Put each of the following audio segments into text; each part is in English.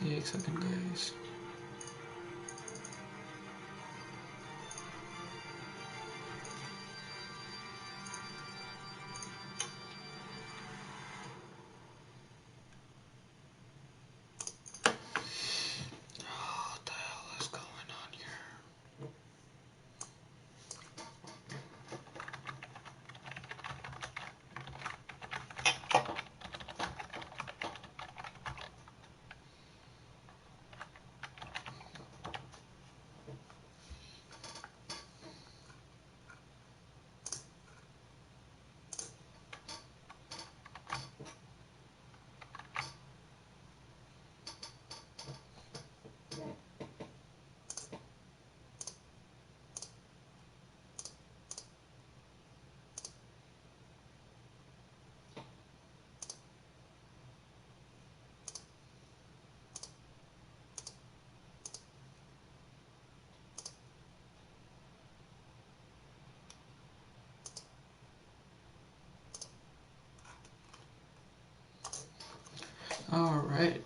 एक second guys. What the hell is going on here? All right.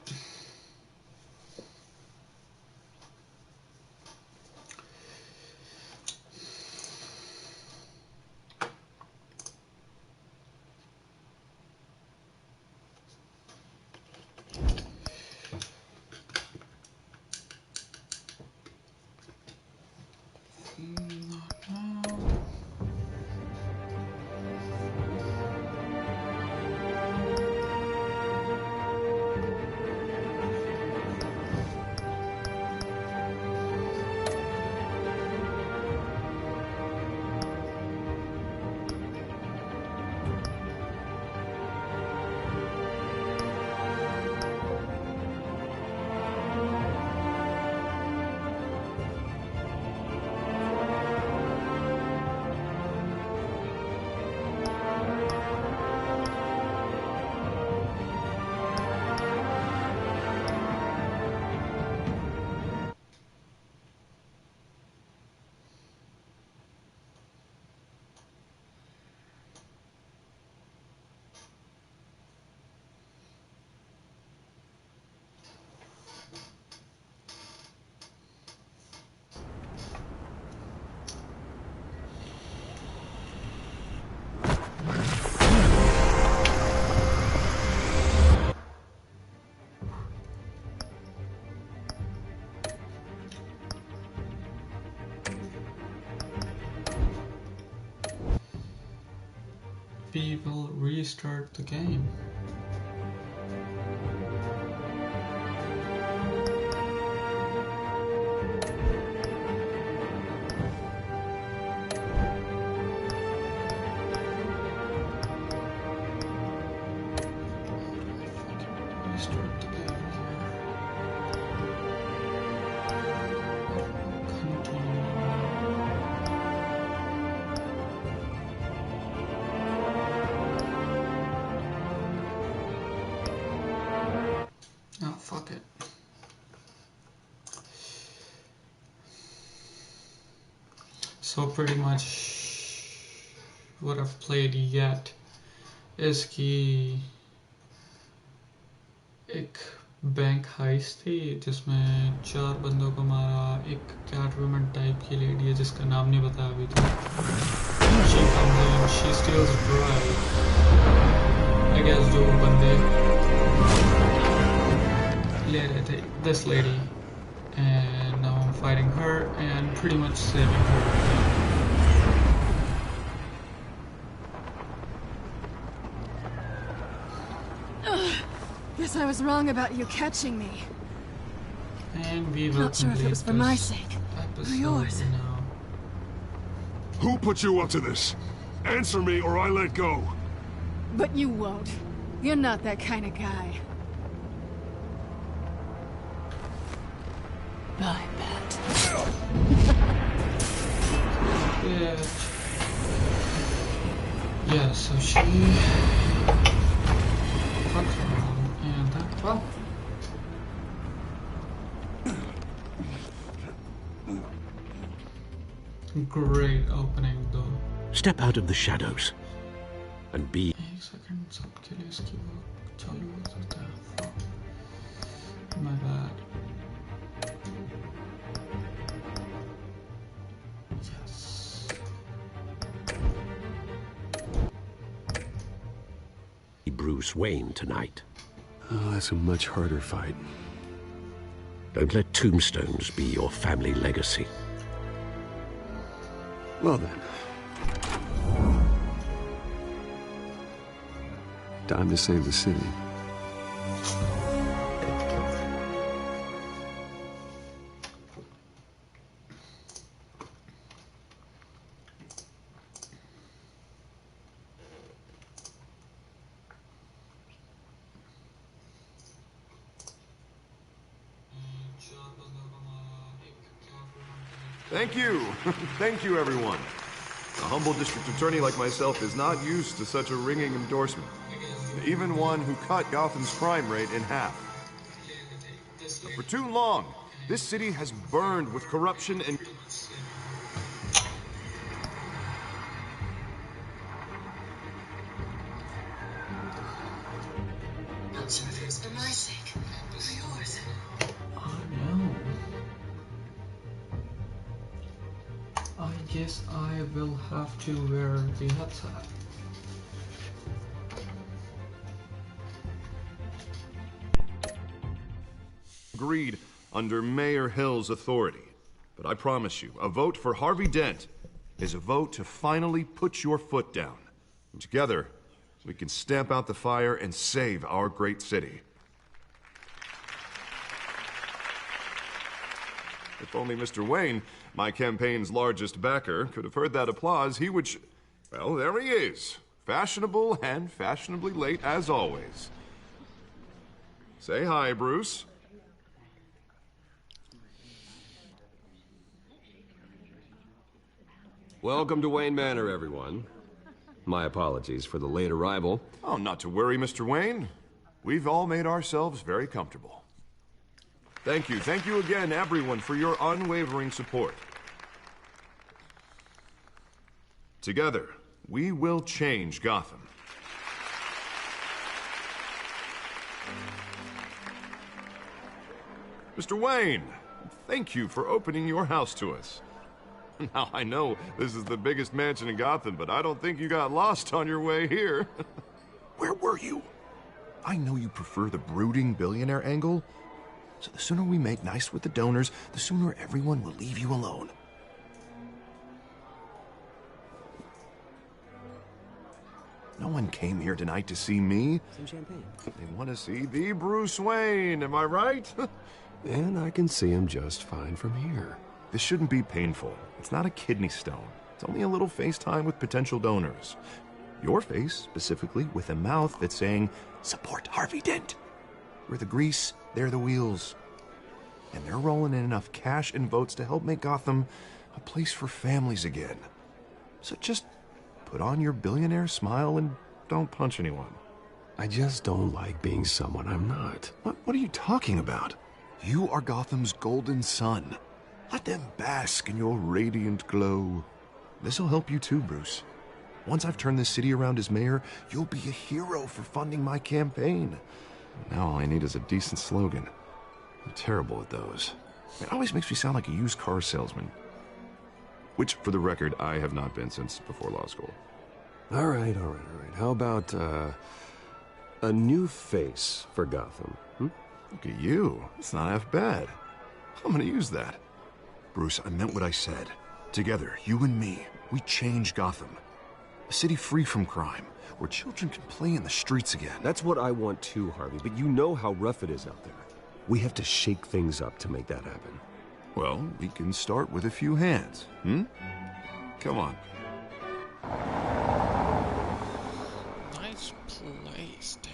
We will restart the game. Restart the game fuck it. So pretty much what I've played yet is कि एक bank heist थी जिसमें 4 बंदों को मारा. एक कैटवुमन type की lady है जिसका नाम नहीं बताया अभी तक. She comes in, she steals bride. I guess जो बंदे ले रहे थे this lady, and now I'm fighting her and pretty much saving her. Guess I was wrong about you catching me. And we will Not sure if it was for my sake or yours. Now. Who put you up to this? Answer me or I let go. But you won't. You're not that kind of guy. Bye, Pat. Yeah, so she fucks around and that, well. Great opening though. Step out of the shadows and be. एक second सबके लिए इसकी वो चालू हो सकता है. My bad. Yes. Bruce Wayne tonight. Oh, that's a much harder fight. Don't let tombstones be your family legacy. Well then. Time to save the city. Thank you. Thank you, everyone. A humble district attorney like myself is not used to such a ringing endorsement. Even one who cut Gotham's crime rate in half. For too long, this city has burned with corruption and... Not sure if it was for my sake, or for yours. Oh no. I guess I will have to wear the headset. Agreed under Mayor Hill's authority. But I promise you, a vote for Harvey Dent is a vote to finally put your foot down. And together, we can stamp out the fire and save our great city. If only Mr. Wayne, my campaign's largest backer, could have heard that applause, he would well, there he is. Fashionable and fashionably late as always. Say hi, Bruce. Welcome to Wayne Manor, everyone. My apologies for the late arrival. Oh, not to worry, Mr. Wayne. We've all made ourselves very comfortable. Thank you again, everyone, for your unwavering support. Together, we will change Gotham. Mr. Wayne, thank you for opening your house to us. Now, I know this is the biggest mansion in Gotham, but I don't think you got lost on your way here. Where were you? I know you prefer the brooding billionaire angle, so the sooner we make nice with the donors, the sooner everyone will leave you alone. No one came here tonight to see me. Some champagne. They want to see the Bruce Wayne, am I right? And I can see him just fine from here. This shouldn't be painful. It's not a kidney stone. It's only a little FaceTime with potential donors. Your face, specifically, with a mouth that's saying, support Harvey Dent. We're the grease, they're the wheels. And they're rolling in enough cash and votes to help make Gotham a place for families again. So just put on your billionaire smile and don't punch anyone. I just don't like being someone I'm not. What are you talking about? You are Gotham's golden sun. Let them bask in your radiant glow. This'll help you too, Bruce. Once I've turned this city around as mayor, you'll be a hero for funding my campaign. Now all I need is a decent slogan. I'm terrible at those. It always makes me sound like a used car salesman. Which, for the record, I have not been since before law school. All right. How about, a new face for Gotham? Look at you. It's not half bad. I'm gonna use that. Bruce, I meant what I said. Together, you and me, we change Gotham. A city free from crime, where children can play in the streets again. That's what I want too, Harvey, but you know how rough it is out there. We have to shake things up to make that happen. Well, we can start with a few hands, Come on. Nice place, damn.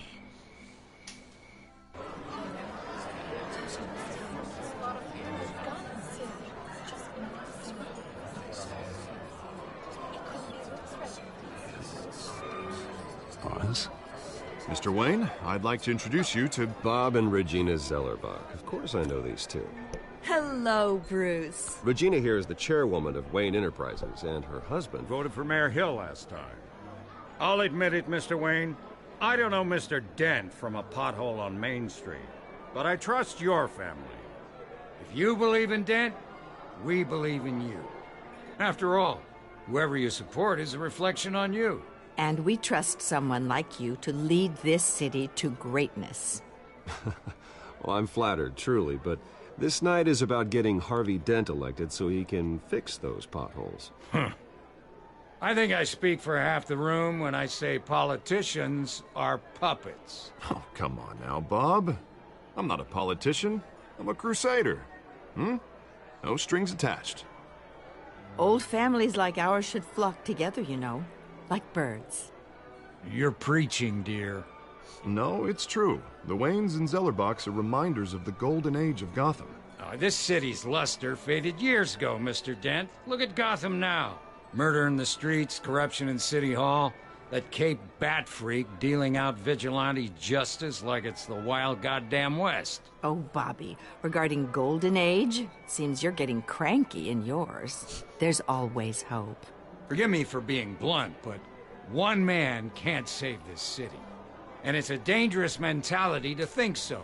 Pause. Mr. Wayne, I'd like to introduce you to... Bob and Regina Zellerbach. Of course I know these two. Hello, Bruce. Regina here is the chairwoman of Wayne Enterprises, and her husband... Voted for Mayor Hill last time. I'll admit it, Mr. Wayne. I don't know Mr. Dent from a pothole on Main Street. but I trust your family. If you believe in Dent, we believe in you. After all, whoever you support is a reflection on you. And we trust someone like you to lead this city to greatness. Well, I'm flattered, truly, but this night is about getting Harvey Dent elected so he can fix those potholes. I think I speak for half the room when I say politicians are puppets. Oh, come on now, Bob. I'm not a politician. I'm a crusader. No strings attached. Old families like ours should flock together, you know, like birds. You're preaching, dear. No, it's true. The Waynes and Zellerbachs are reminders of the golden age of Gotham. Oh, this city's luster faded years ago, Mr. Dent. Look at Gotham now. Murder in the streets, corruption in City Hall, that Cape Bat freak dealing out vigilante justice like it's the wild goddamn West. Oh, Bobby, regarding Golden Age, seems you're getting cranky in yours. There's always hope. Forgive me for being blunt, but one man can't save this city. And it's a dangerous mentality to think so.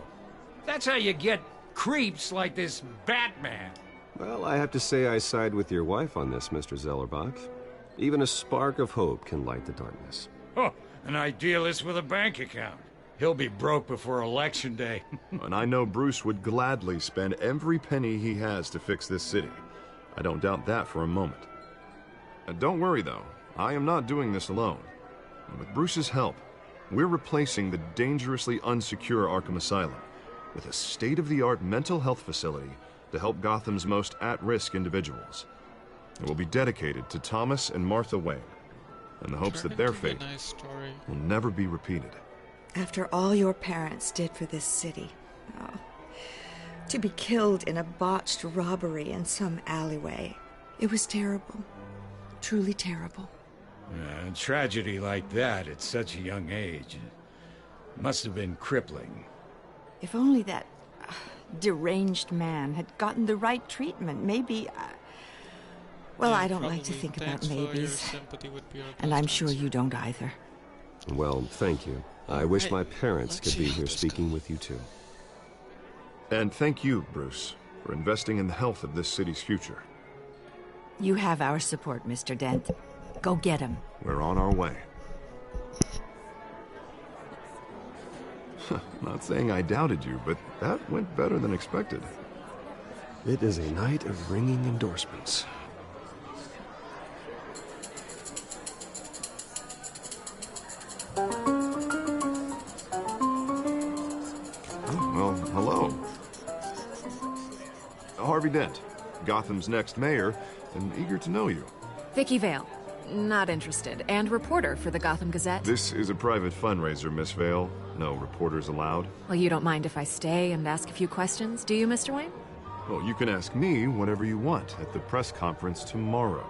That's how you get creeps like this Batman. Well, I have to say I side with your wife on this, Mr. Zellerbach. Even a spark of hope can light the darkness. Oh, an idealist with a bank account. He'll be broke before Election Day. And I know Bruce would gladly spend every penny he has to fix this city. I don't doubt that for a moment. Don't worry, though. I am not doing this alone. With Bruce's help, we're replacing the dangerously unsecure Arkham Asylum with a state-of-the-art mental health facility to help Gotham's most at-risk individuals. It will be dedicated to Thomas and Martha Wayne, in the hopes that their fate will never be repeated. After all your parents did for this city, to be killed in a botched robbery in some alleyway, it was terrible. Truly terrible. A tragedy like that at such a young age must have been crippling. If only that deranged man had gotten the right treatment, maybe... well, I don't like to think about maybes. And I'm sure you don't either. Well, thank you. I wish my parents could be here speaking with you, too. And thank you, Bruce, for investing in the health of this city's future. You have our support, Mr. Dent. Go get him. We're on our way. Not saying I doubted you, but that went better than expected. It is a night of ringing endorsements. Well, hello. Harvey Dent, Gotham's next mayor, and eager to know you. Vicky Vale. Not interested. And reporter for the Gotham Gazette. This is a private fundraiser, Miss Vale. No reporters allowed. Well, you don't mind if I stay and ask a few questions, do you, Mr. Wayne? Well, you can ask me whatever you want at the press conference tomorrow.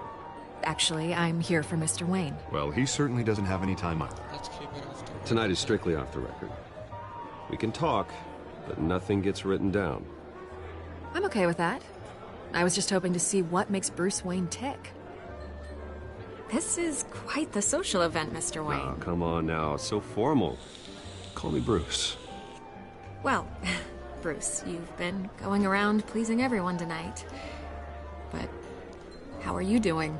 Actually, I'm here for Mr. Wayne. Well, he certainly doesn't have any time either. Tonight is strictly off the record. We can talk, but nothing gets written down. I'm okay with that. I was just hoping to see what makes Bruce Wayne tick. This is quite the social event, Mr. Wayne. Oh, come on now. It's so formal. Call me Bruce. Well, Bruce, you've been going around pleasing everyone tonight. But how are you doing?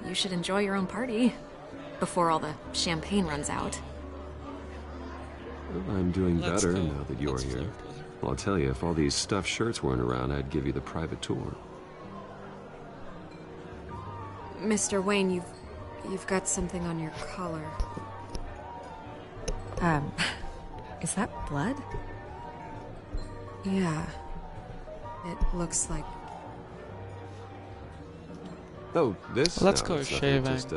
You should enjoy your own party before all the champagne runs out. Well, I'm doing better now that you're here. Well, I'll tell you, if all these stuffed shirts weren't around, I'd give you the private tour. Mr. Wayne, you've got something on your collar. Is that blood? Yeah. It looks like... Oh, this? Let's No, go it's nothing. shaving. Just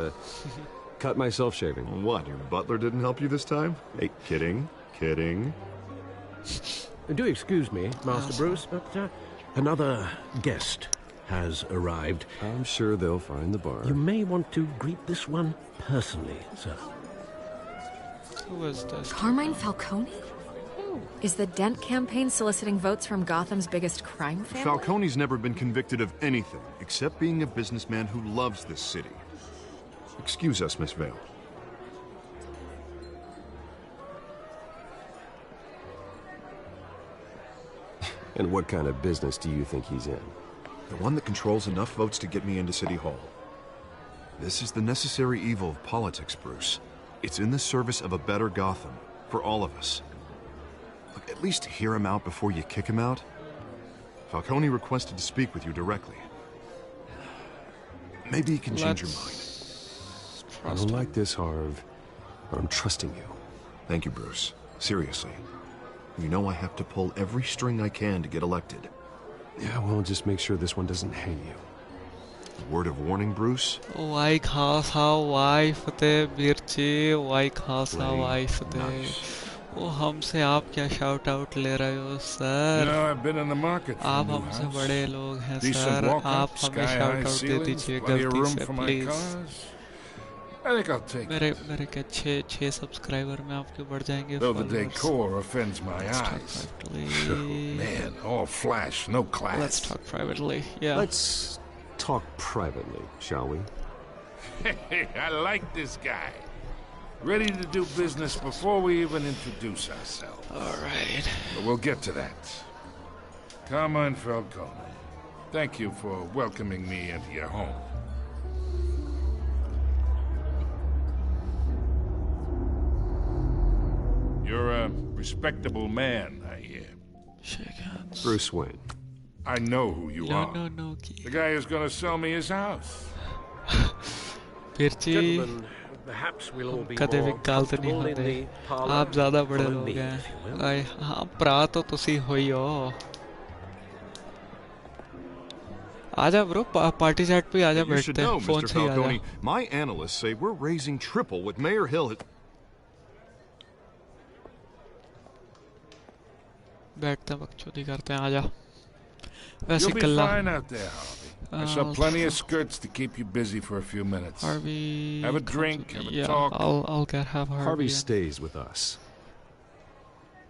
cut myself shaving. What, your butler didn't help you this time? Hey, kidding, kidding. Do excuse me, Master Bruce, but another guest has arrived. I'm sure they'll find the bar. You may want to greet this one personally, sir. Who is this? Carmine Falcone? Is the Dent campaign soliciting votes from Gotham's biggest crime family? Falcone's never been convicted of anything except being a businessman who loves this city. Excuse us, Miss Vale. And what kind of business do you think he's in? The one that controls enough votes to get me into City Hall. This is the necessary evil of politics, Bruce. It's in the service of a better Gotham, for all of us. Look, at least hear him out before you kick him out. Falcone requested to speak with you directly. Maybe he can change your mind. I don't like this, Harv, but I'm trusting you. Thank you, Bruce. Seriously. You know I have to pull every string I can to get elected. Yeah, well, just make sure this one doesn't hang you. Word of warning, Bruce? Why khasa wife te birchi, why khasa wife te. वो हमसे आप क्या shout out ले रहे हो sir? You know, I've been in the market for आप a new हमसे house. बड़े लोग हैं Decent सर, walk-up, आप हमें शाउट sky-high आउट दे ceilings, दीजिए plenty of गलती room से for my please. cars. I think I'll take मेरे it. मेरे क्या 6 सब्सक्राइबर में आपके बढ़ जाएंगे Though the followers. decor offends my eyes. Man, all flash, no class. Let's talk privately. Yeah. Let's talk privately, shall we? Hey, I like this guy. Ready to do business before we even introduce ourselves. All right. But we'll get to that. Carmine Falcone, thank you for welcoming me into your home. You're a respectable man, I hear. Shake hands. Bruce Wayne. I know who you are. No. The guy who's gonna sell me his house. Pirchi, perhaps we'll all be कदे भी more गाल तो नहीं comfortable in होते. the parlour. आप ज़्यादा बड़े Follow लोग me, हैं. if you will. आए हाँ प्रा तो तुसी होई हो. आजा ब्रो पार्टी चैट पे आजा You should बैठते know, हैं. Phone Mr. से ही आजा. Falcone, my analysts say we're raising triple what Mayor Hill had... बैठते हैं बकचोदी करते हैं आजा. वैसे You'll be Kalla. fine out there, Harvey. I saw plenty of skirts to keep you busy for a few minutes. Harvey. Have a drink, have a yeah, talk. I'll have Harvey. Harvey yeah. stays with us.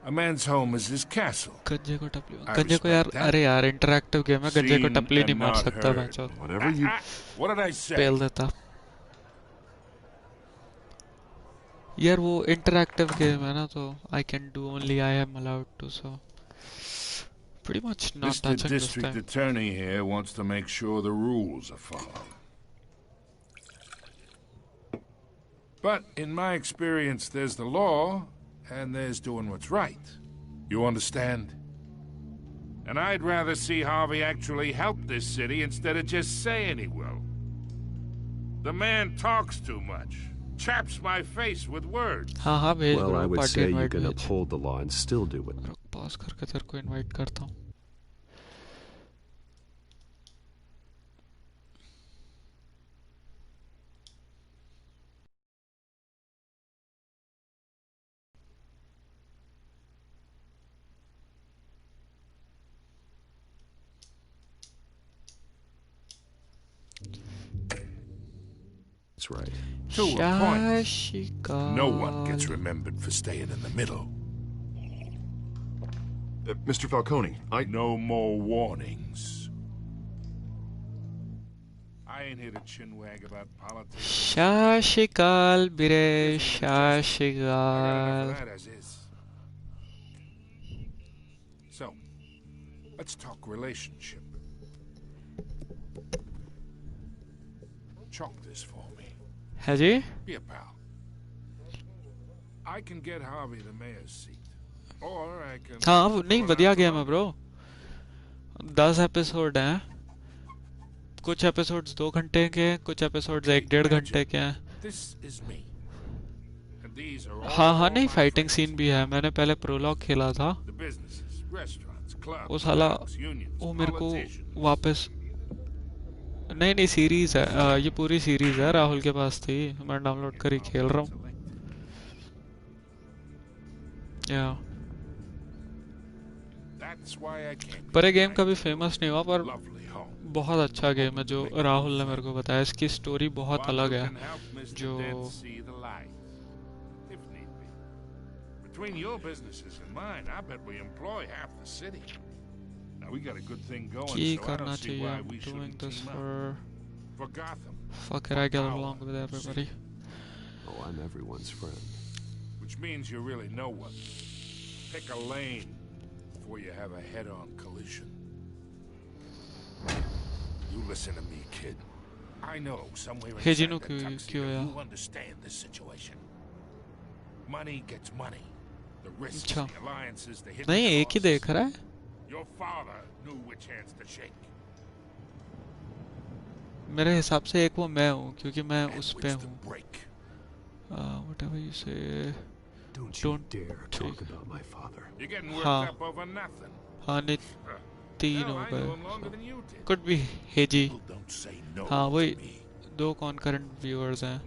A man's home is his castle. गंजे को टपली. I गंजे को यार respect that. अरे यार interactive game है गंजे को Seen टपली नहीं and मार not सकता heard. बच्चों. Whatever you... What did I say? पेल देता. यार वो इंटरैक्टिव गेम है ना तो I can do only I am allowed to so pretty much not Mr. touching this District time. Attorney here wants to make sure the rules are followed. But in my experience, there's the law, and there's doing what's right. You understand? And I'd rather see Harvey actually help this city instead of just saying he will. The man talks too much. Chaps my face with words. हाँ भेज Well, I bro would party say you invite can भेज. uphold the law and still do it. रुक pause करके तेरे को invite करता हूँ. That's right. To a point. Shashika. No one gets remembered for staying in the middle. Mr. Falcone, No more warnings. I ain't here to chinwag about politics. Shashikal bire I got Shashikal. enough of that as is. So, let's talk relationship. Chalk this for me. है जी? Be a pal. I can get Harvey the mayor's seat. Or I can... हाँ नहीं बढ़िया game है bro. 10 episode हैं. कुछ episodes 2 घंटे के हैं, कुछ एपिसोड्स 1-1.5 घंटे के हैं. This is me. And these are all हाँ नहीं my फाइटिंग friends. सीन भी है. मैंने पहले प्रोलॉग खेला था. The businesses, restaurants, clubs, वो साला banks, unions, वो मेरे को politicians. वापस नहीं सीरीज है. ये पूरी सीरीज है. राहुल के पास थी. मैं डाउनलोड कर ही खेल रहा हूँ. या That's why I came. पर ये गेम कभी फेमस नहीं हुआ पर Lovely home. बहुत अच्छा गेम है जो राहुल ने मेरे को बताया. इसकी स्टोरी बहुत One अलग who है can help Mr. जो Dent see the light, if need be. Between your businesses and mine, I bet we employ half the city. Now we got a good thing going, की so I करना don't see चाहिए. why I'm we doing shouldn't this team for up. For Gotham, fuck it. I get along with everybody. Oh, I'm everyone's friend. which means you really know one. Pick a lane before you have a head-on collision. You listen to me, kid. I know somewhere inside the tuxedo you understand this situation. Money gets money. The risks, the alliances, the hidden नहीं एक ही देख रहा है. Your father knew which hands to shake. मेरे हिसाब से एक वो मैं हूँ क्योंकि मैं उस पे हूँ. Whatever you say. Don't dare talk about my father. You're getting worked up over nothing. हाँ नहीं 3 हो गए. Could be Heji. हाँ वही 2 concurrent viewers हैं.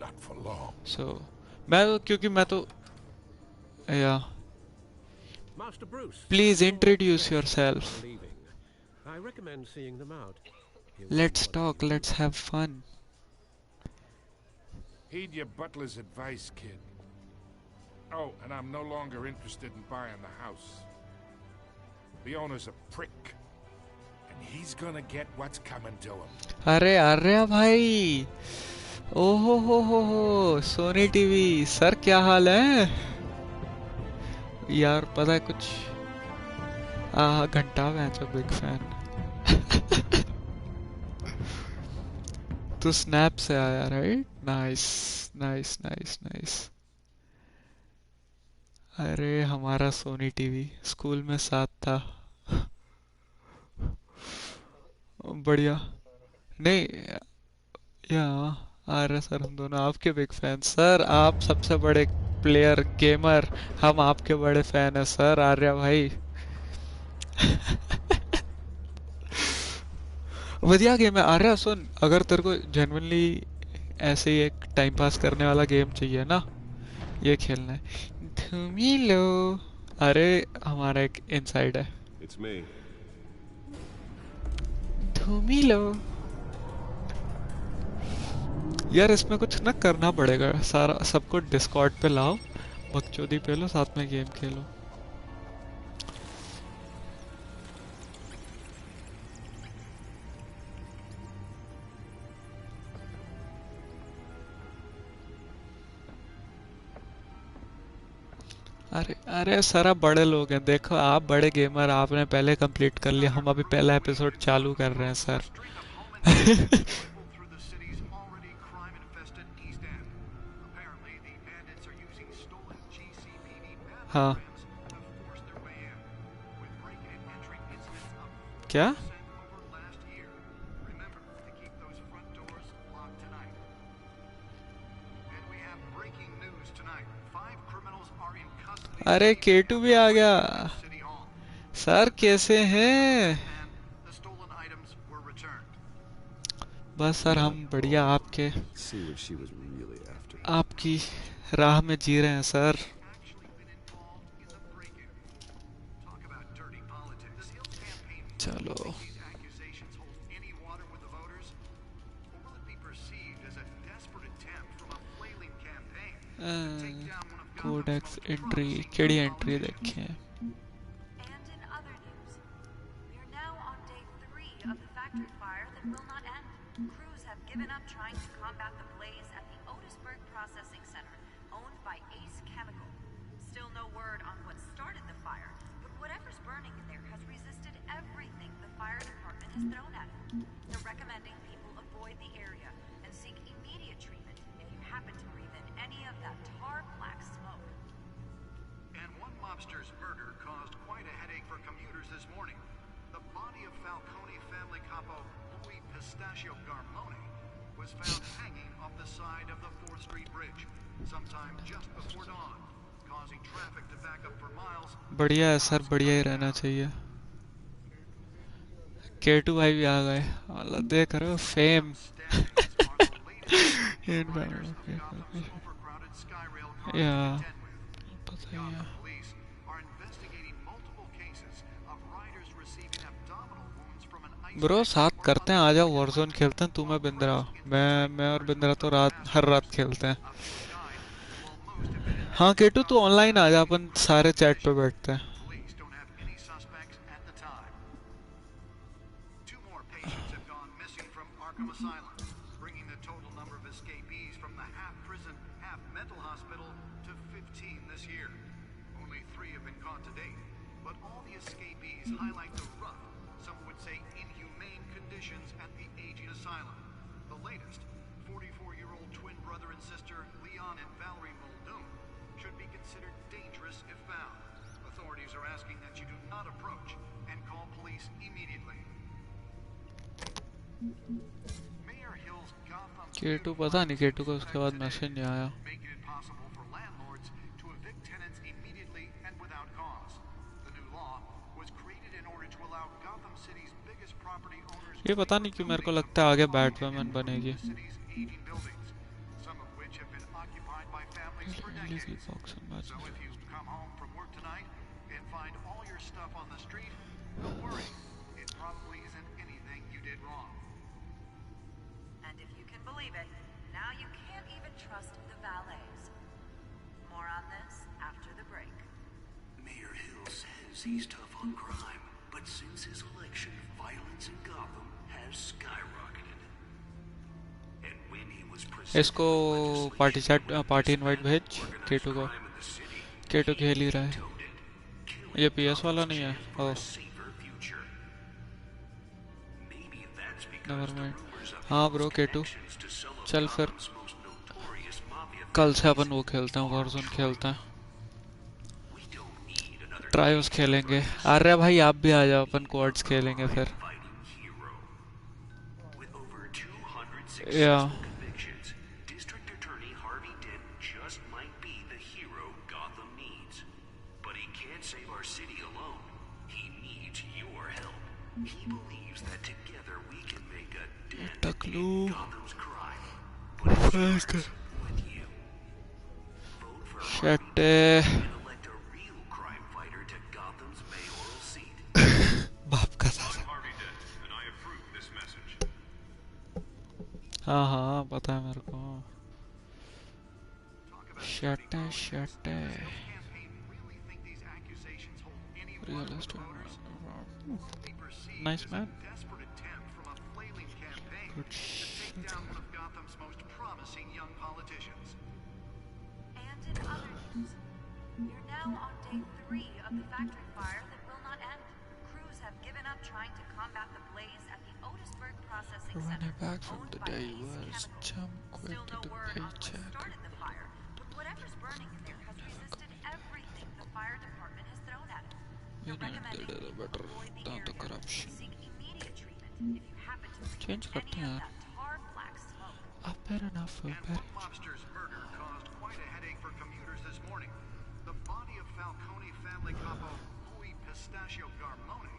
So मैं क्योंकि मैं तो yeah. Master Bruce. Please introduce yourself. I recommend seeing them out. Let's talk. Let's have fun. Heed your butler's advice, kid. Oh, and I'm no longer interested in buying the house. The owner's a prick. And he's gonna get what's coming to him. अरे आर्या भाई. ओहो हो Sony TV sir क्या हाल है यार. पता है कुछ घंटा मैं तो बिग फैन. तो स्नैप से आया right. Nice nice nice nice. अरे हमारा सोनी टीवी स्कूल में साथ था. बढ़िया. नहीं या आर्य सर हम दोनों आपके बिग फैन. सर आप सबसे बड़े प्लेयर गेमर. हम आपके बड़े फैन हैं सर. आर्य भाई बढ़िया गेम है. आर्या सुन अगर तेरे को जेन्युइनली ऐसे ही एक टाइम पास करने वाला गेम चाहिए ना ये खेलना है. धूमिलो. अरे हमारा एक इनसाइड है. धूमिलो. यार इसमें कुछ ना करना पड़ेगा. सारा सबको डिस्कॉर्ड पे लाओ बकचोदी पे लो साथ में गेम खेलो. अरे अरे सारा बड़े लोग हैं. देखो आप बड़े गेमर आपने पहले कंप्लीट कर लिया. हम अभी पहला एपिसोड चालू कर रहे हैं सर. हाँ क्या अरे केटू भी आ गया. सर कैसे हैं. बस सर हम बढ़िया आपकी राह में जी रहे हैं सर. चलो कोडेक्स एंट्री केड़ी एंट्री देखें. बढ़िया है सर. बढ़िया ही रहना चाहिए. केटू भाई भी आ गए. देख रहे हो फेम. या पता ही है. ब्रो साथ करते हैं. आ जाओ वॉरजोन खेलते हैं. तू मैं बिंद्रा. मैं और बिंद्रा तो हर रात खेलते हैं. हाँ केटू तू ऑनलाइन आ जा. अपन सारे चैट पे बैठते हैं. but all the escapees highlight the rough, some would say inhumane conditions at the aging asylum. The latest, 44-year-old twin brother and sister Leon and Valerie Muldoon should be considered dangerous if found. Authorities are asking that you do not approach and call police immediately. Mayor Hill's Gotham K2 पता नहीं K2 का उसके बाद message नहीं आया. making it possible for landlords to evict tenants immediately and without cause. The new law was created in order to allow Gotham City's biggest property owners ये पता नहीं क्यों मेरे को लगता है आगे बैटमैन बनेगी. aging buildings, some of which have been occupied by families for decades. So if you come home from work tonight and find all your stuff on the street, don't worry. It probably isn't anything you did wrong. And if you can believe it, now you can't even trust the valets. More on this after the break. Mayor Hill says he's tough on crime, but since his election, violence in Gotham has skyrocketed. And when he was इसको party invite भेज K2 को. K2 खेल ही रहा है. ये PS वाला नहीं है. ओह नेवर माइंड. हाँ ब्रो K2 चल फिर कल से अपन वो खेलते हैं, वॉरज़ोन खेलते हैं, ट्रायल्स खेलेंगे. अरे भाई आप भी आ जाओ, अपन क्वाड्स खेलेंगे फिर. या टकलू शटे बाप का साला. हाँ हाँ पता है मेरे को. शटे शटे nice man. Good shit. Down one of Gotham's most promising young politicians. And in other news, you're now on day 3 of the factory fire that will not end. Crews have given up trying to combat the blaze at the Otisburg processing center. Running back from the day was jump quick Still to no the word on what paycheck. started the fire, but whatever's burning in there has resisted everything the fire department has thrown at it. We need a better than the corruption. Change करते हैं यार. Fair enough. One mobster's murder caused quite a headache for commuters this morning. The body of Falcone family capo Louis Pistachio Garmone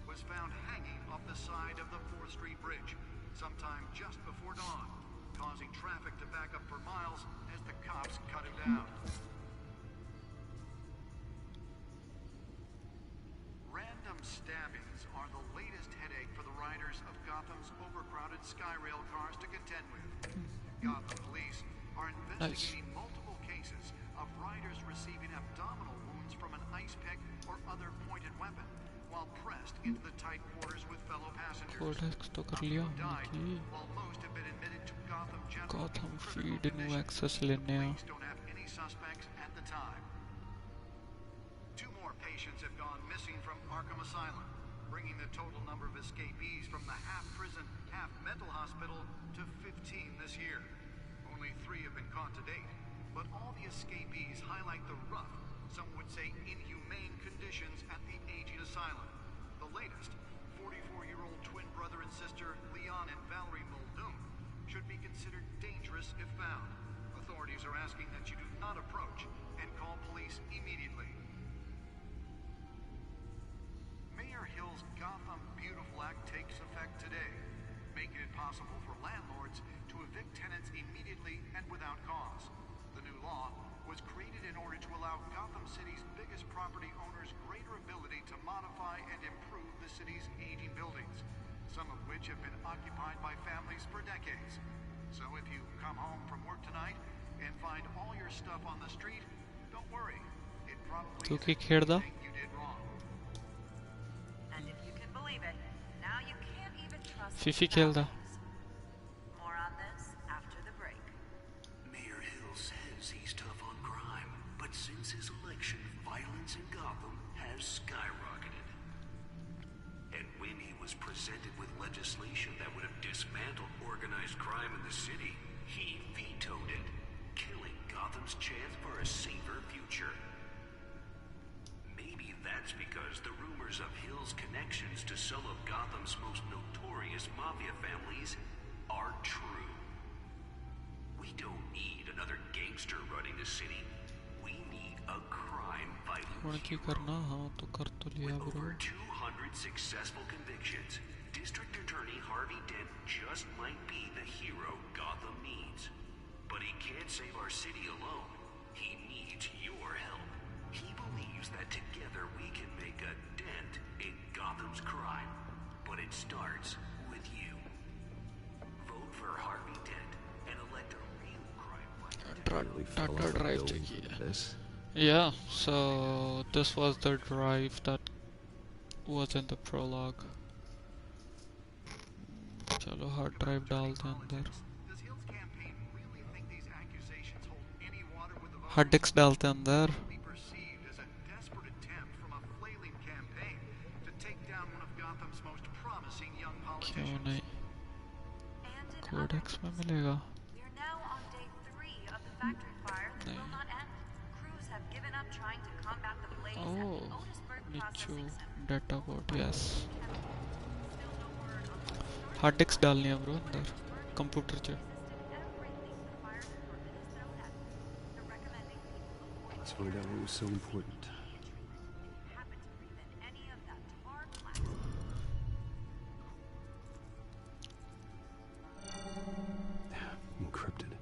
was found hanging off the side of the 4th Street Bridge sometime just before dawn, causing traffic to back up for miles as the cops cut him down. Random stabbings are the latest headache for the riders of Gotham's overcrowded Skyrail cars to contend with. Gotham police are investigating multiple cases of riders receiving abdominal wounds from an ice pick or other pointed weapon while pressed into the tight quarters with fellow passengers. Died, while most have been admitted to Gotham General. Gotham feed new access लेने Police don't have any suspects at the time. 2 more patients have gone missing from Arkham Asylum, bringing the total number of escapees from the half-prison, half-mental hospital to 15 this year. Only 3 have been caught to date, but all the escapees highlight the rough, some would say inhumane conditions at the aging asylum. The latest, 44-year-old twin brother and sister Leon and Valerie Muldoon should be considered dangerous if found. Authorities are asking that you do not approach and call police immediately. Mayor Hill's Gotham Beautiful Act takes effect today, making it possible for landlords to evict tenants immediately and without cause. The new law was created in order to allow Gotham City's biggest property owners greater ability to modify and improve the city's aging buildings, some of which have been occupied by families for decades. So if you come home from work tonight and find all your stuff on the street, don't worry. It probably isn't anything you did wrong. And if you can believe it, now you can't even trust Fifi खेलता. More on this after the break. Mayor Hill says he's tough on crime, but since his election, violence in Gotham has has skyrocketed. And when he was presented with legislation that would have dismantled organized crime in the city, he vetoed it, killing Gotham's chance for a safer future. Maybe that's because the rumors of Hill's connections to some of Gotham's most notorious mafia families are true. We don't need another gangster running the city. We need a crime-fighting hero. With over 200 successful convictions, District Attorney Harvey Dent just might be the hero Gotham needs. But he can't save our city alone. He needs your help. He believes that together we can make a dent in Gotham's crime. But it starts with you. Vote for Harvey Dent and elect a real crime fighter. drive चाहिए. Yeah, so this was the drive that was in the prologue. चलो hard drive डालते हैं अंदर. Hard disk डालते हैं अंदर. क्यों नहीं? कोडेक्स में मिलेगा. नहीं. Oh, नीचू data board, yes. Hard disk डालनी है bro अंदर. कंप्यूटर च. Let's find out what was so important. Encrypted.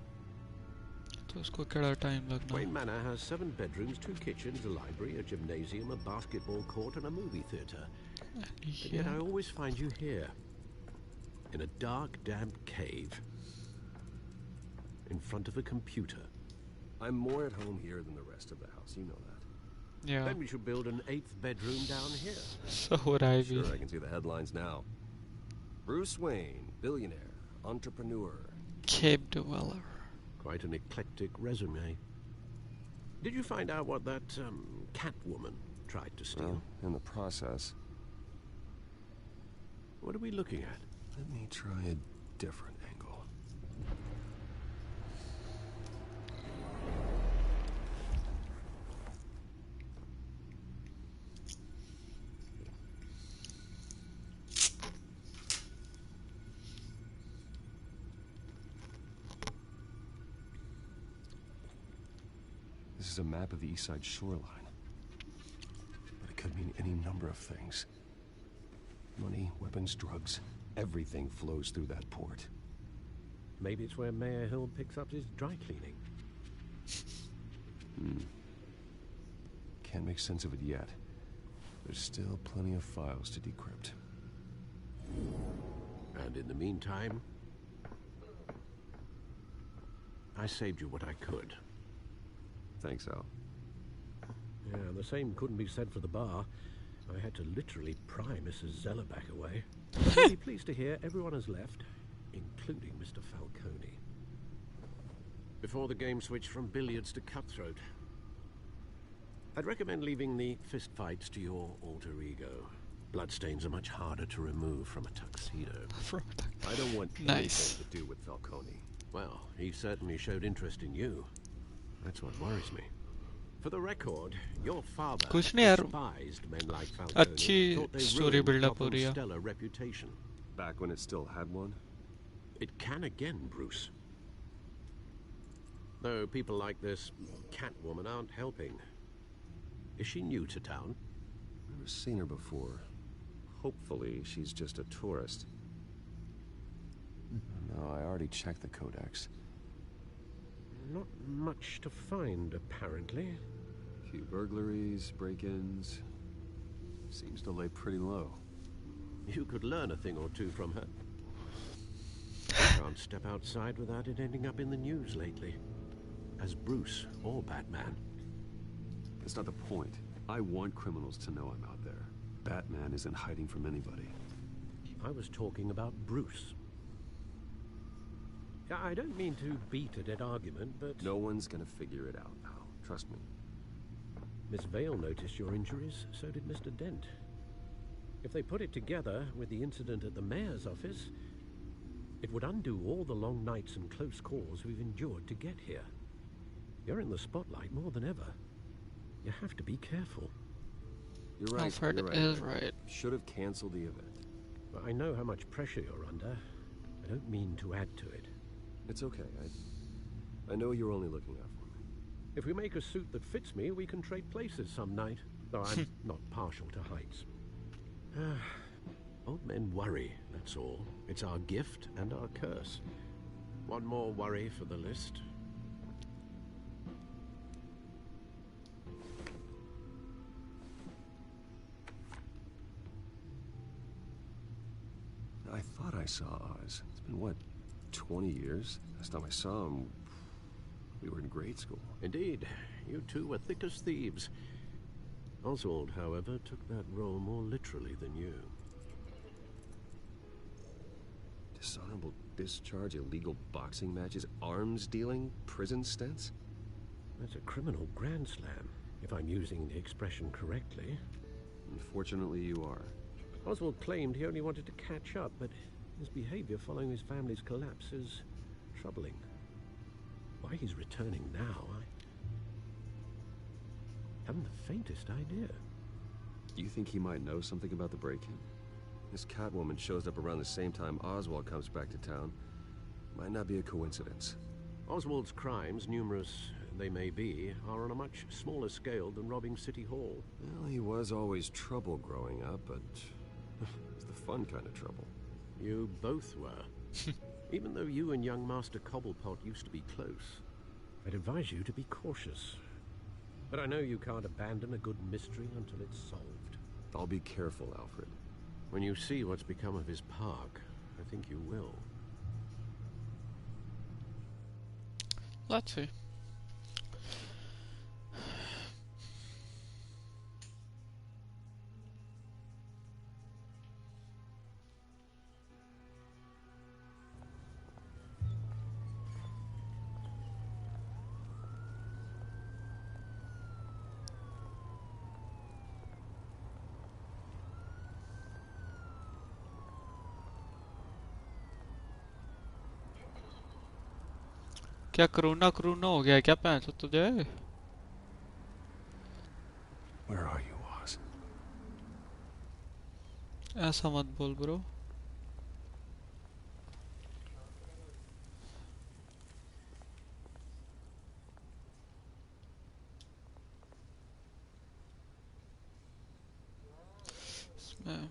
तो उसको क्या टाइम लगना? Wayne Manor has 7 bedrooms, 2 kitchens, a library, a gymnasium, a basketball court, and a movie theatre. And yet I always find you here, in a dark, damp cave, in front of a computer. I'm more at home here than the rest of the house, you know that. Yeah. Then we should build an 8th bedroom down here. So would I be. Sure, I can see the headlines now. Bruce Wayne, billionaire, entrepreneur. Cave dweller. Quite an eclectic resume. Did you find out what that Catwoman tried to steal? Well, in the process. What are we looking at? Let me try a different angle. This is a map of the East Side shoreline. But it could mean any number of things. Money, weapons, drugs, everything flows through that port. Maybe it's where Mayor Hill picks up his dry cleaning. Can't make sense of it yet. There's still plenty of files to decrypt. And in the meantime, I saved you what I could. Thanks, Al. Yeah, the same couldn't be said for the bar. I had to literally pry Mrs. Zellerback away. I'm really pleased to hear everyone has left, including Mr. Falcone. Before the game switched from billiards to cutthroat. I'd recommend leaving the fistfights to your alter ego. Bloodstains are much harder to remove from a tuxedo. I don't want anything to do with Falcone. Well, he certainly showed interest in you. That's what worries me. For the record, your father despised men like Falcone. Thought they ruined Gotham's stellar reputation. Back when it still had one? It can again, Bruce. Though people like this Catwoman aren't helping. Is she new to town? Never seen her before. Hopefully, she's just a tourist. No, I already checked the codex. Not much to find, apparently. A few burglaries, break-ins. Seems to lay pretty low. You could learn a thing or two from her. Can't step outside without it ending up in the news lately. As Bruce or Batman. That's not the point. I want criminals to know I'm out there. Batman isn't hiding from anybody. I was talking about Bruce. I don't mean to beat a dead argument, but... No one's gonna figure it out now. Trust me. Miss Vale noticed your injuries, so did Mr. Dent. If they put it together with the incident at the mayor's office, it would undo all the long nights and close calls we've endured to get here. You're in the spotlight more than ever. You have to be careful. You're right. Alfred you're right. is right. Should have canceled the event. But I know how much pressure you're under. I don't mean to add to it. It's okay. I know you're only looking out for me. If we make a suit that fits me, we can trade places some night. Though I'm not partial to heights. Old men worry, that's all. It's our gift and our curse. One more worry for the list. I thought I saw Oz. It's been, what, 20 years? Last time I saw him, we were in grade school. Indeed. You two were thick as thieves. Oswald, however, took that role more literally than you. Dishonorable discharge, illegal boxing matches, arms dealing, prison stints? That's a criminal grand slam, if I'm using the expression correctly. Unfortunately, you are. Oswald claimed he only wanted to catch up, but his behavior following his family's collapse is troubling. Why he's returning now, I haven't the faintest idea. You think he might know something about the break-in? This Catwoman shows up around the same time Oswald comes back to town. Might not be a coincidence. Oswald's crimes, numerous they may be, are on a much smaller scale than robbing City Hall. Well, he was always trouble growing up, but it's the fun kind of trouble. You both were. Even though you and young Master Cobblepot used to be close, I'd advise you to be cautious. But I know you can't abandon a good mystery until it's solved. I'll be careful, Alfred. When you see what's become of his park, I think you will. Let's see. क्या corona corona हो गया क्या पैंसो तुझे? Where are you, Oz? ऐसा मत बोल bro. इसमें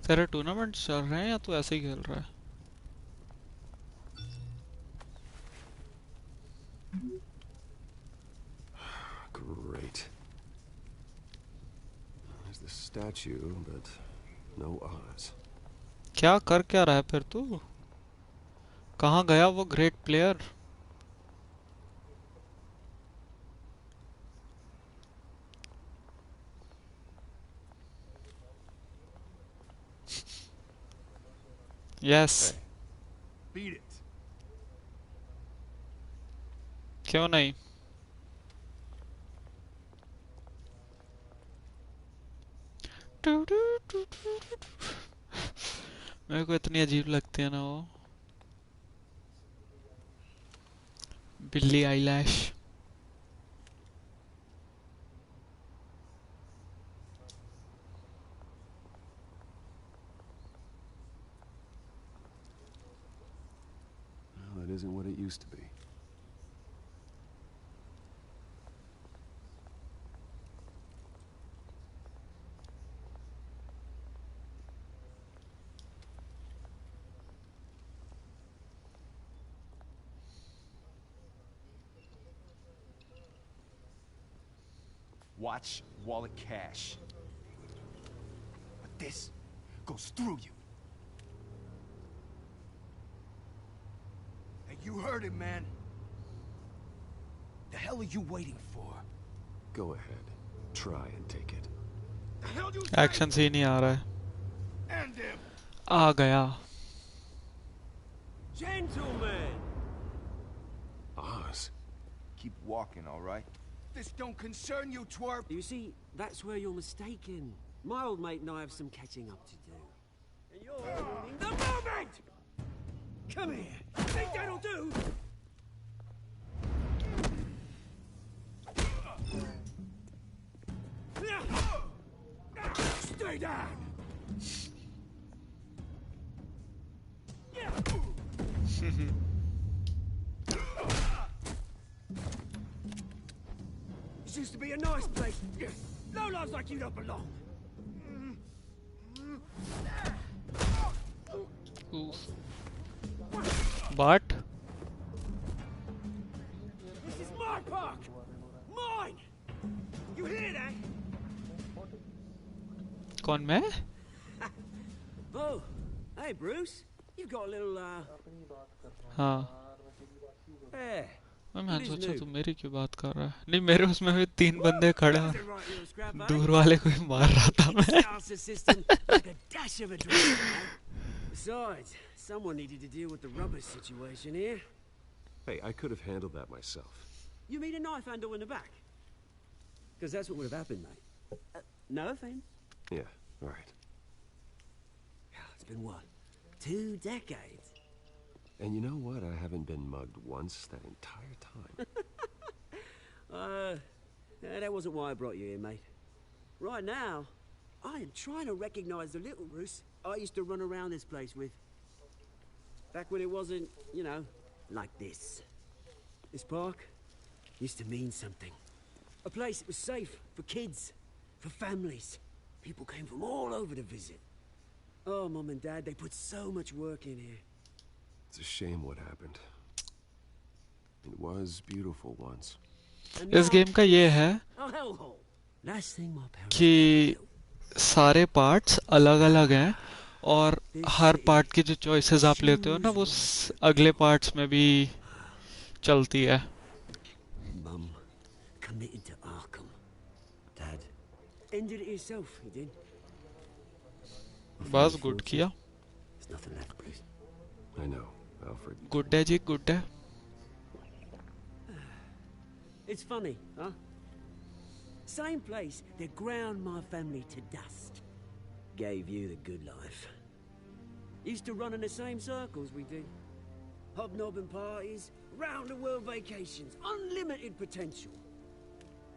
तेरे टूर्नामेंट चल रहे हैं या तू ऐसे ही खेल रहा है? Great. There's the statue, but no Oz. क्या कर क्या रहा है फिर तू? कहाँ गया वो great player? Yes. Hey, beat it. क्यों नहीं? मेरे को इतनी अजीब लगती है ना वो बिल्ली eyelash. Well, it isn't what it used to be. Watch wallet cash. But this goes through you. heard him, man. The hell are you waiting for? Go ahead. Try and take it. The hell you action scene ही आ रहा है. End him. आ गया. Gentlemen. Oz. Keep walking, all right? This don't concern you, twerp. You see, that's where you're mistaken. My old mate and I have some catching up to do. And you're ruining the moment! Come here. Think that'll do? Stay down. This used to be a nice place. No lives like you don't belong. But This is my park. Mine. You hear that? कौन मैं? Oh, hey Bruce. You've got a little हाँ. Yeah. मैं सोचा तू मेरी क्यों बात कर रहा है. नहीं, मेरे उसमें भी 3 बंदे खड़े हैं. दूर वाले को ही मार रहा था मैं. Besides, someone needed to deal with the rubber situation here. Hey, I could have handled that myself. You mean a knife handle in the back? Because that's what would have happened, mate. No offense. Yeah, right. It's been what? 2 decades. And you know what? I haven't been mugged once that entire time. That wasn't why I brought you here, mate. Right now, I am trying to recognize the little Bruce I used to run around this place with. Back when it wasn't, you know, like this. This park used to mean something. A place that was safe for kids, for families. People came from all over to visit. Oh, Mum and Dad, they put so much work in here. It's a shame what happened. It was beautiful once. इस game का ये है कि सारे parts अलग-अलग हैं और हर part की जो चॉइसेस आप लेते हो ना वो अगले पार्ट्स में भी चलती है. Mum committed to Arkham. Dad ended it yourself, he did. बस गुड किया. There's nothing left, Bruce. I know, Alfred. Good है जी, गुड है. It's funny, huh? Same place that ground my family to dust. Gave you the good life. Used to run in the same circles we did. Hobnobbing parties, round-the-world vacations, unlimited potential.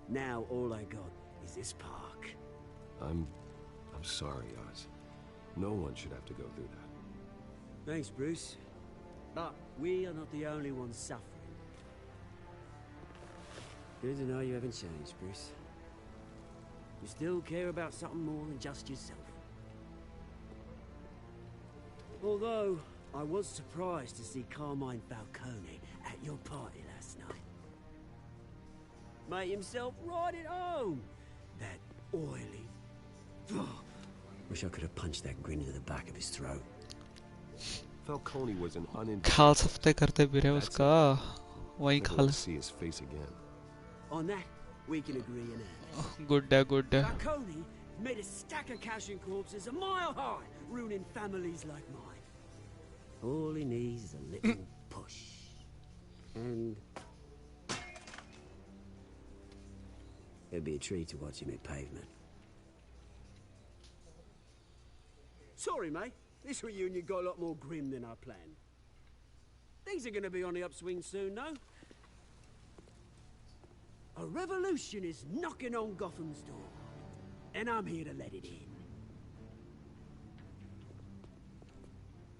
Now all I got is this park. I'm sorry, Oz. No one should have to go through that. Thanks, Bruce. But we are not the only ones suffering. Good to know you haven't changed, Bruce. You still care about something more than just yourself. Although, I was surprised to see Carmine Falcone at your party last night. Made himself right at home. That oily... Wish I could have punched that grin into the back of his throat. Falcone was an खाल सफ्ते करते भी रहे उसका वहीं खाल. See his face again. On that, we can agree on that. Good है, good है. Falcone made a stack of cashing corpses a mile high, ruining families like mine. All he needs is a little push. And... it'd be a treat to watch him hit pavement. Sorry, mate. This reunion got a lot more grim than I planned. Things are going to be on the upswing soon, though. A revolution is knocking on Gotham's door. And I'm here to let it in.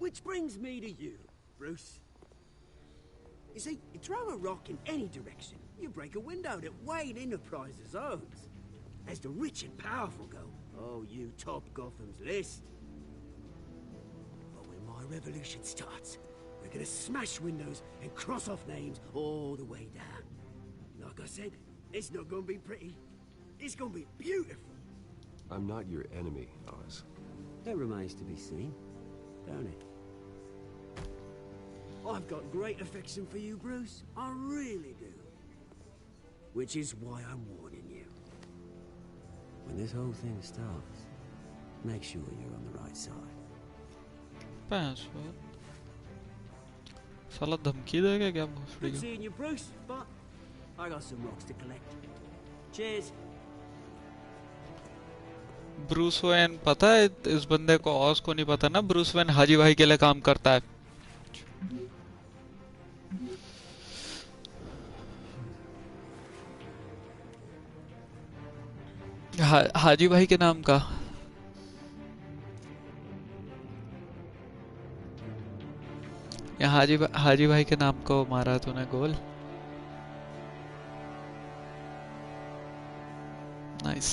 Which brings me to you, Bruce. You see, you throw a rock in any direction, you break a window that Wayne Enterprises owns. As the rich and powerful go, oh, you top Gotham's list. But when my revolution starts, we're gonna smash windows and cross off names all the way down. Like I said, it's not gonna be pretty. It's gonna be beautiful. I'm not your enemy, Oz. That remains to be seen, don't it? I've got great affection for you, Bruce. I really do. Which is why I'm warning you. When this whole thing starts, make sure you're on the right side. Password. साला धमकी देगा क्या भोसड़ी Good का? seeing you, Bruce, but I got some rocks to collect. Cheers. Bruce Wayne पता है इस बंदे को ऑस को नहीं पता ना ब्रूस वेन हाजी भाई के लिए काम करता है हाजी भाई के नाम का या हाजी भाई के नाम को मारा तूने गोल nice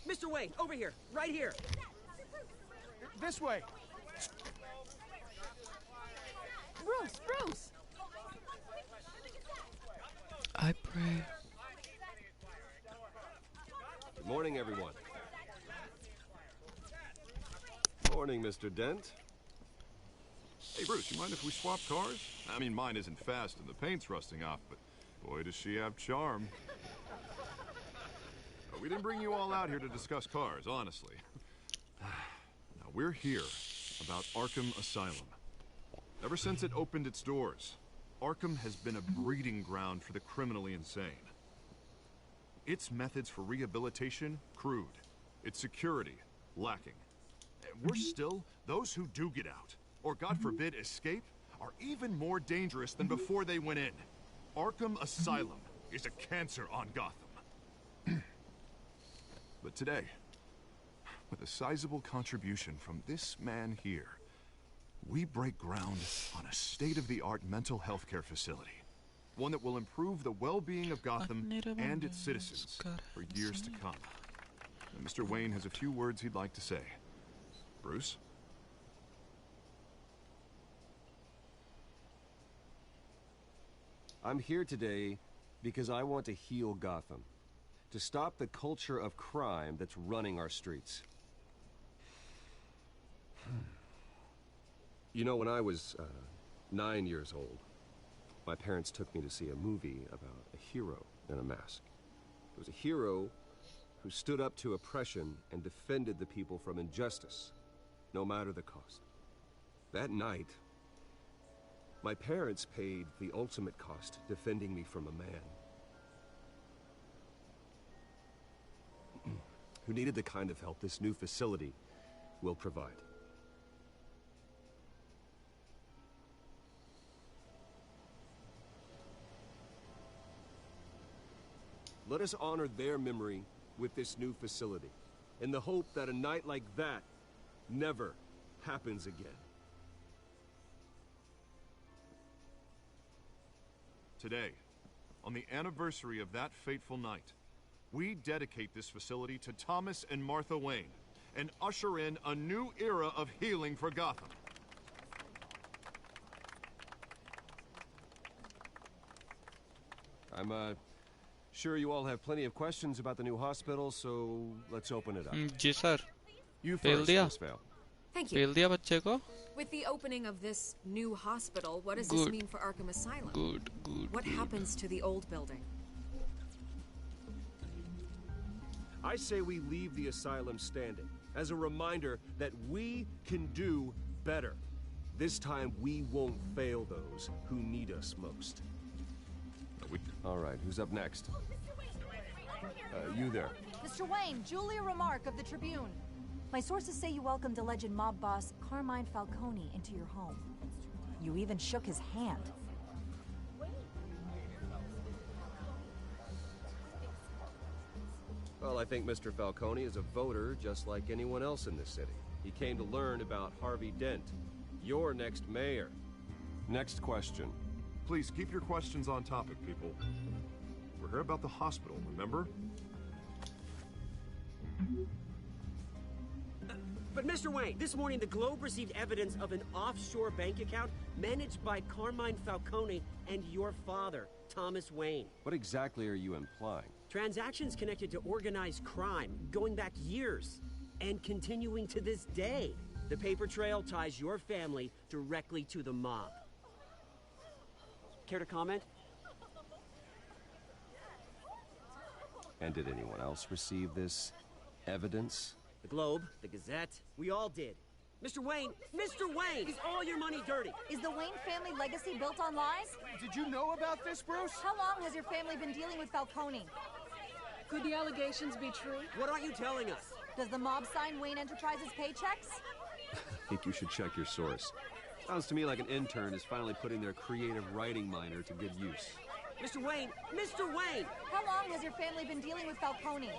Mr. Wayne, over here, right here. This way. Bruce, Bruce! I pray. Good morning, everyone. Morning, Mr. Dent. Hey, Bruce, you mind if we swap cars? I mean, mine isn't fast and the paint's rusting off, but boy, does she have charm. We didn't bring you all out here to discuss cars, honestly. Now, we're here about Arkham Asylum. Ever since it opened its doors, Arkham has been a breeding ground for the criminally insane. Its methods for rehabilitation, crude. Its security, lacking. And worse still, those who do get out, or God forbid escape, are even more dangerous than before they went in. Arkham Asylum is a cancer on Gotham. But today, with a sizable contribution from this man here, we break ground on a state-of-the-art mental health care facility. One that will improve the well-being of Gotham and its citizens for years to come. And Mr. Wayne has a few words he'd like to say. Bruce? I'm here today because I want to heal Gotham. To stop the culture of crime that's running our streets. You know, when I was 9 years old, my parents took me to see a movie about a hero in a mask. It was a hero who stood up to oppression and defended the people from injustice, no matter the cost. That night, my parents paid the ultimate cost defending me from a man who needed the kind of help this new facility will provide. Let us honor their memory with this new facility, in the hope that a night like that never happens again. Today, on the anniversary of that fateful night, we dedicate this facility to Thomas and Martha Wayne and usher in a new era of healing for Gotham. I'm sure you all have plenty of questions about the new hospital, so let's open it up. जी sir You पेल first, दिया Miss Vale. Thank you. पेल दिया बच्चे को With the opening of this new hospital, what does Good. this mean for Arkham Asylum? Good. What happens to the old building? I say we leave the asylum standing as a reminder that we can do better. This time we won't fail those who need us most. All right, who's up next? You there. Mr. Wayne, Julia Remark of the Tribune. My sources say you welcomed alleged mob boss Carmine Falcone into your home. You even shook his hand. Well, I think Mr. Falcone is a voter just like anyone else in this city. He came to learn about Harvey Dent, your next mayor. Next question. Please keep your questions on topic, people. her about the hospital, remember? But Mr. Wayne, this morning the Globe received evidence of an offshore bank account managed by Carmine Falcone and your father, Thomas Wayne. What exactly are you implying? Transactions connected to organized crime going back years and continuing to this day. The paper trail ties your family directly to the mob. Care to comment? And did anyone else receive this evidence? The Globe, the Gazette, we all did. Mr. Wayne, is all your money dirty? Is the Wayne family legacy built on lies? Did you know about this, Bruce? How long has your family been dealing with Falcone? Could the allegations be true? What aren't you telling us? Does the mob sign Wayne Enterprises paychecks? I think you should check your source. Sounds to me like an intern is finally putting their creative writing minor to good use. Mr. Wayne! How long has your family been dealing with Falcone?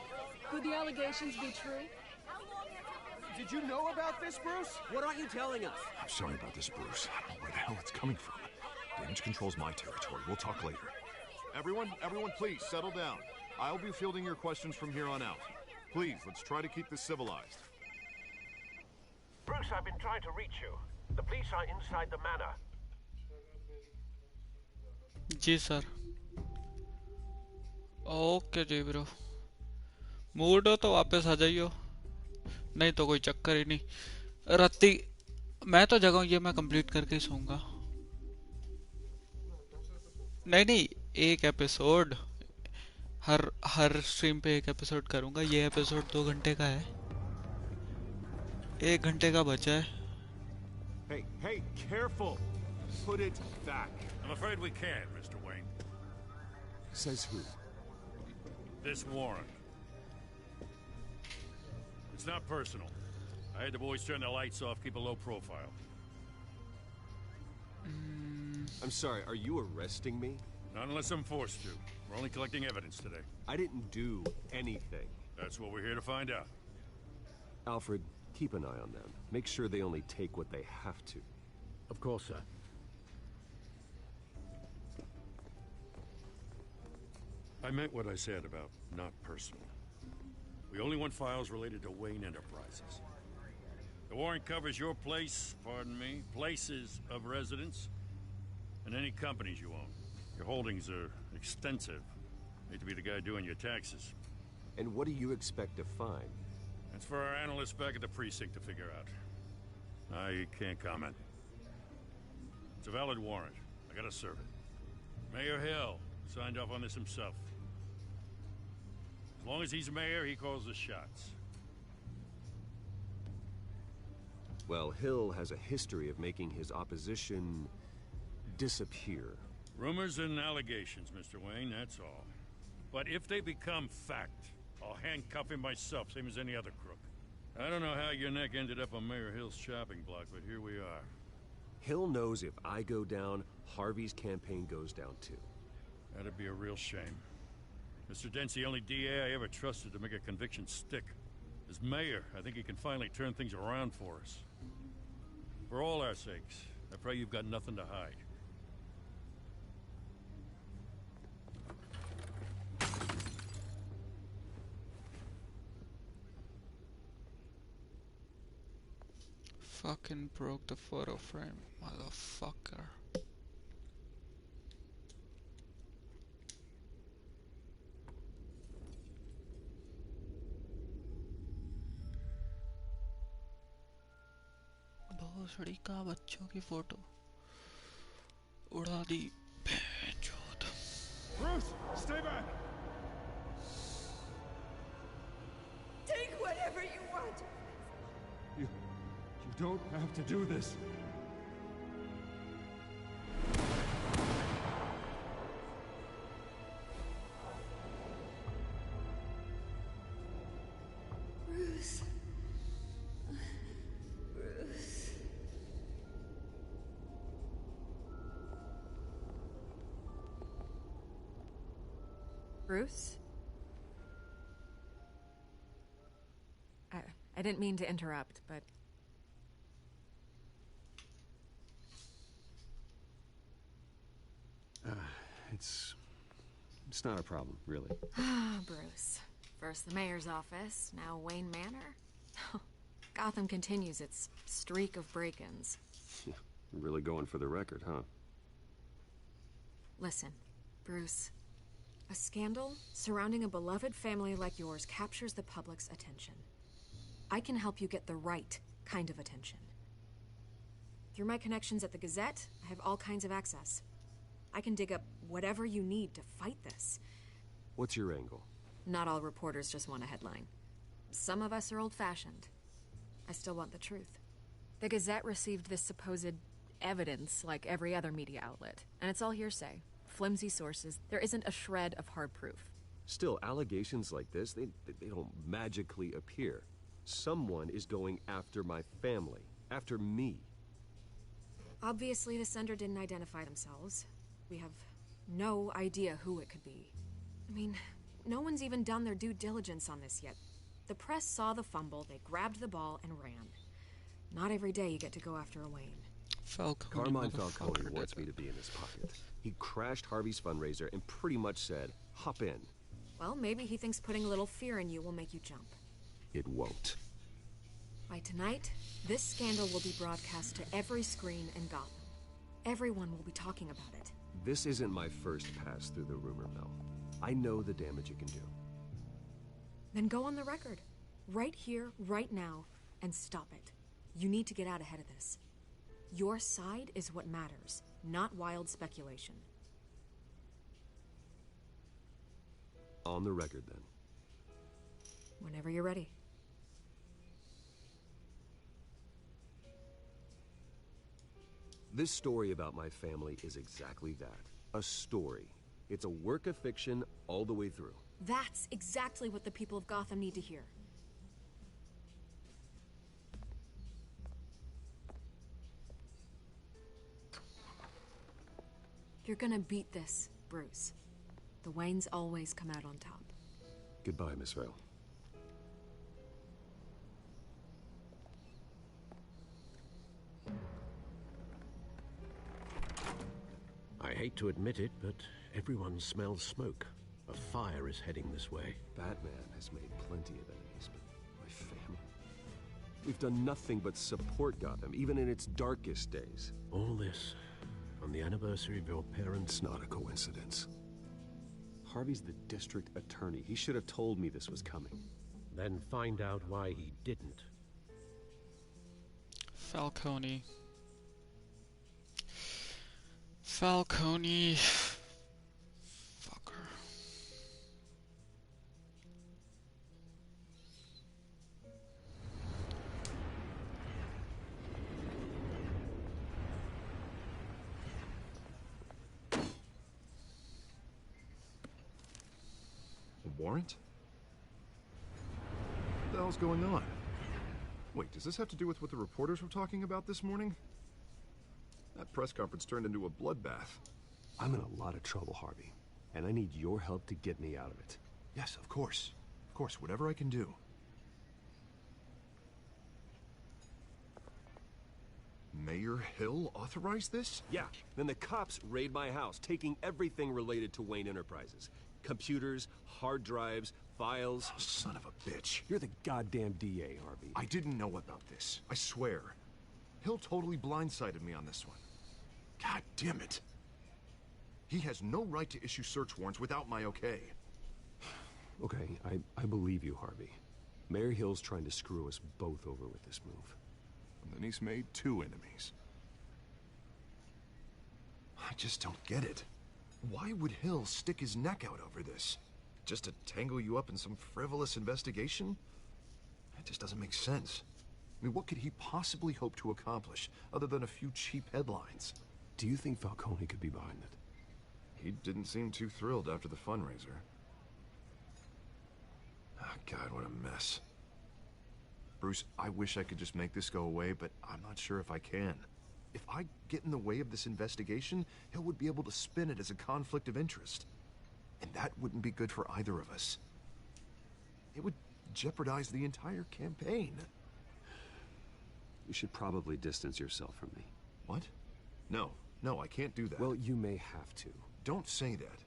Could the allegations be true? Did you know about this, Bruce? What aren't you telling us? I'm sorry about this, Bruce. I don't know where the hell it's coming from. Damage control's my territory. We'll talk later. Everyone, please, settle down. I'll be fielding your questions from here on out. Please, let's try to keep this civilized. Bruce, I've been trying to reach you. The police are inside the manor. जी sir okay जी bro mood हो तो वापस आ जाइयो नहीं तो कोई चक्कर ही नहीं राती मैं तो जगह ये मैं कंप्लीट करके ही सोऊंगा नहीं एक एपिसोड हर स्ट्रीम पे एक एपिसोड करूंगा ये एपिसोड 2 घंटे का है 1 घंटे का बचा है Hey, careful! Put it back. I'm afraid we can't, Mr. Wayne. Says who? This warrant. It's not personal. I had the boys turn the lights off, keep a low profile. I'm sorry, are you arresting me? Not unless I'm forced to. We're only collecting evidence today. I didn't do anything. That's what we're here to find out. Alfred, keep an eye on them. Make sure they only take what they have to. Of course, sir. I meant what I said about not personal. We only want files related to Wayne Enterprises. The warrant covers your place, pardon me, places of residence, and any companies you own. Your holdings are extensive. Hate to be the guy doing your taxes. And what do you expect to find? That's for our analysts back at the precinct to figure out. I can't comment. It's a valid warrant. I gotta serve it. Mayor Hill signed off on this himself. As long as he's mayor, he calls the shots. Well, Hill has a history of making his opposition disappear. Rumors and allegations, Mr. Wayne, that's all. But if they become fact, I'll handcuff him myself, same as any other crook. I don't know how your neck ended up on Mayor Hill's chopping block, but here we are. Hill knows if I go down, Harvey's campaign goes down too. That'd be a real shame. Mr. Dent's the only DA I ever trusted to make a conviction stick. As mayor, I think he can finally turn things around for us. For all our sakes, I pray you've got nothing to hide. Fucking broke the photo frame, motherfucker. भोसड़ी का बच्चों की photo उड़ा दी बेचोद। Bruce, stay back! Take whatever you want. You don't have to do this. Bruce. Bruce. Bruce? I didn't mean to interrupt, but... It's It's not a problem, really. Ah, Bruce. First the mayor's office, now Wayne Manor. Gotham continues its streak of break-ins. Yeah, really going for the record, huh? Listen, Bruce. A scandal surrounding a beloved family like yours captures the public's attention. I can help you get the right kind of attention. Through my connections at the Gazette, I have all kinds of access. I can dig up whatever you need to fight this. What's your angle? Not all reporters just want a headline. Some of us are old-fashioned. I still want the truth. The Gazette received this supposed evidence like every other media outlet, and it's all hearsay. Flimsy sources. There isn't a shred of hard proof. Still, allegations like this, they don't magically appear. Someone is going after my family, after me. Obviously, the sender didn't identify themselves. We have no idea who it could be. I mean, no one's even done their due diligence on this yet. The press saw the fumble, they grabbed the ball and ran. Not every day you get to go after a Wayne. Carmine Falcone wants me to be in his pocket. He crashed Harvey's fundraiser and pretty much said, hop in. Well, maybe he thinks putting a little fear in you will make you jump. It won't. By tonight, this scandal will be broadcast to every screen in Gotham. Everyone will be talking about it. This isn't my first pass through the rumor mill. I know the damage it can do. Then go on the record. Right here, right now, and stop it. You need to get out ahead of this. Your side is what matters, not wild speculation. On the record, then. Whenever you're ready. This story about my family is exactly that. A story. It's a work of fiction all the way through. That's exactly what the people of Gotham need to hear. You're gonna beat this, Bruce. The Waynes always come out on top. Goodbye, Miss Vale. I hate to admit it, but everyone smells smoke. A fire is heading this way. Batman has made plenty of enemies, but my family... We've done nothing but support Gotham, even in its darkest days. All this on the anniversary of your parents'... It's not a coincidence. Harvey's the district attorney. He should have told me this was coming. Then find out why he didn't. Falcone. Falcone. Fucker. A warrant? What the hell's going on? Wait, does this have to do with what the reporters were talking about this morning? That press conference turned into a bloodbath. I'm in a lot of trouble, Harvey, and I need your help to get me out of it. Yes, of course. Of course, whatever I can do. Mayor Hill authorized this? Yeah, then the cops raid my house, taking everything related to Wayne Enterprises. Computers, hard drives, files. Oh, son of a bitch. You're the goddamn DA, Harvey. I didn't know about this. I swear. Hill totally blindsided me on this one. God damn it. He has no right to issue search warrants without my okay. Okay, I believe you, Harvey. Mayor Hill's trying to screw us both over with this move. And then he's made two enemies. I just don't get it. Why would Hill stick his neck out over this? Just to tangle you up in some frivolous investigation? That just doesn't make sense. I mean, what could he possibly hope to accomplish other than a few cheap headlines? Do you think Falcone could be behind it? He didn't seem too thrilled after the fundraiser. Oh, God, what a mess. Bruce, I wish I could just make this go away, but I'm not sure if I can. If I get in the way of this investigation, Hill would be able to spin it as a conflict of interest. And that wouldn't be good for either of us. It would jeopardize the entire campaign. You should probably distance yourself from me. What? No, I can't do that. Well, you may have to. Don't say that.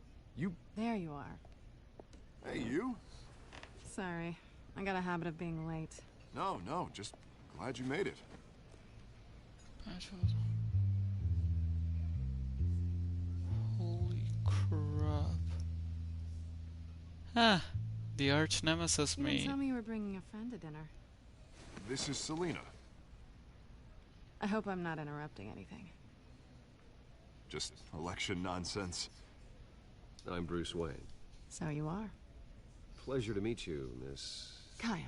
There you are. Hey, you? Sorry. I got a habit of being late. No, just glad you made it. Holy crap. Ah, the arch nemesis You didn't tell me. me you were bringing a friend to dinner. This is Selena. I hope I'm not interrupting anything. Just election nonsense. I'm Bruce Wayne. So you are. Pleasure to meet you, Miss... Kyle.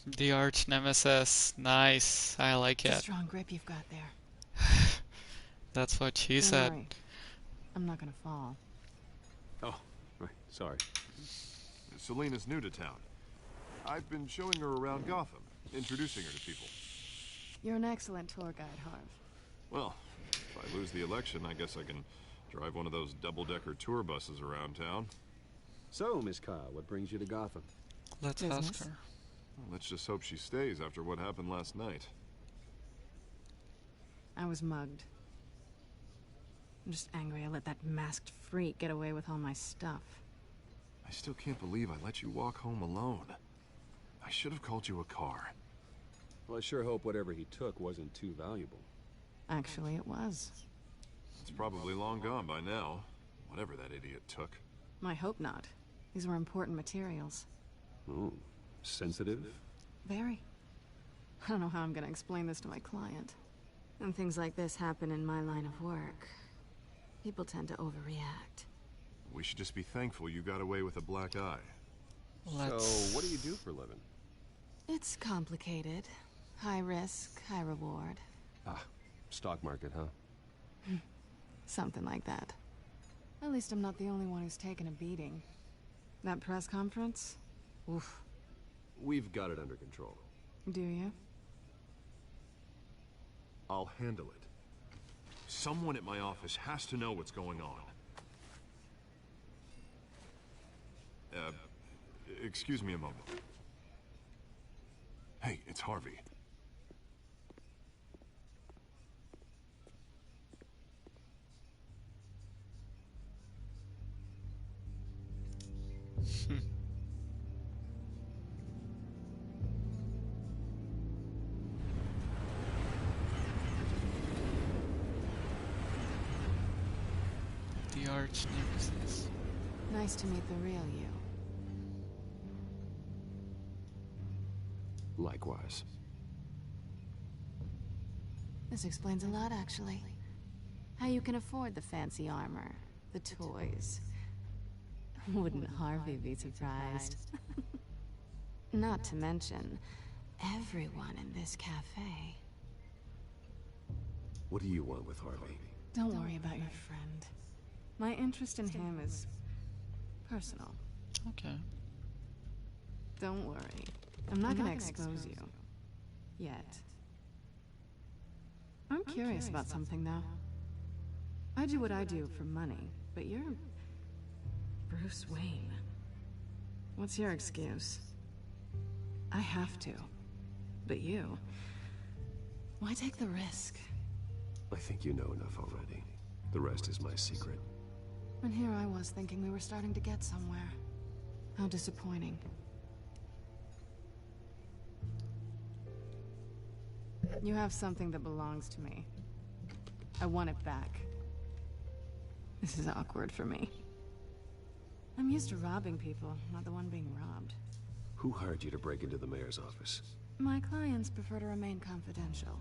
The arch nemesis. Nice. I like A it. strong grip you've got there. That's what she Don't said. worry. I'm not gonna fall. Oh, right. Sorry. Selena's new to town. I've been showing her around Gotham, introducing her to people. You're an excellent tour guide, Harv. Well, if I lose the election, I guess I can drive one of those double-decker tour buses around town. So, Miss Kyle, what brings you to Gotham? Let's ask her. Well, let's just hope she stays after what happened last night. I was mugged. I'm just angry I let that masked freak get away with all my stuff. I still can't believe I let you walk home alone. I should have called you a car. Well, I sure hope whatever he took wasn't too valuable. Actually, it was. It's probably long gone by now, whatever that idiot took. I hope not. These were important materials. Ooh, sensitive? Very. I don't know how I'm gonna explain this to my client. When things like this happen in my line of work, people tend to overreact. We should just be thankful you got away with a black eye. So, what do you do for a living? It's complicated. High risk, high reward. Ah, stock market, huh? Something like that. At least I'm not the only one who's taken a beating. That press conference? Oof. We've got it under control. Do you? I'll handle it. Someone at my office has to know what's going on. Excuse me a moment. Hey, it's Harvey. The arch nemesis. Nice to meet the real you. Likewise. This explains a lot, actually. How you can afford the fancy armor, the toys. Wouldn't Harvey be surprised? Not to mention, everyone in this cafe. What do you want with Harvey? Don't worry about your friend. My interest in him is personal. Okay. Don't worry. I'm not gonna expose you. Yet. I'm curious about something, though. I do what I do for money, but you're... Bruce Wayne. What's your excuse? I have to. But you... Why take the risk? I think you know enough already. The rest is my secret. And here I was thinking we were starting to get somewhere. How disappointing. You have something that belongs to me. I want it back. This is awkward for me. I'm used to robbing people, not the one being robbed. Who hired you to break into the mayor's office? My clients prefer to remain confidential.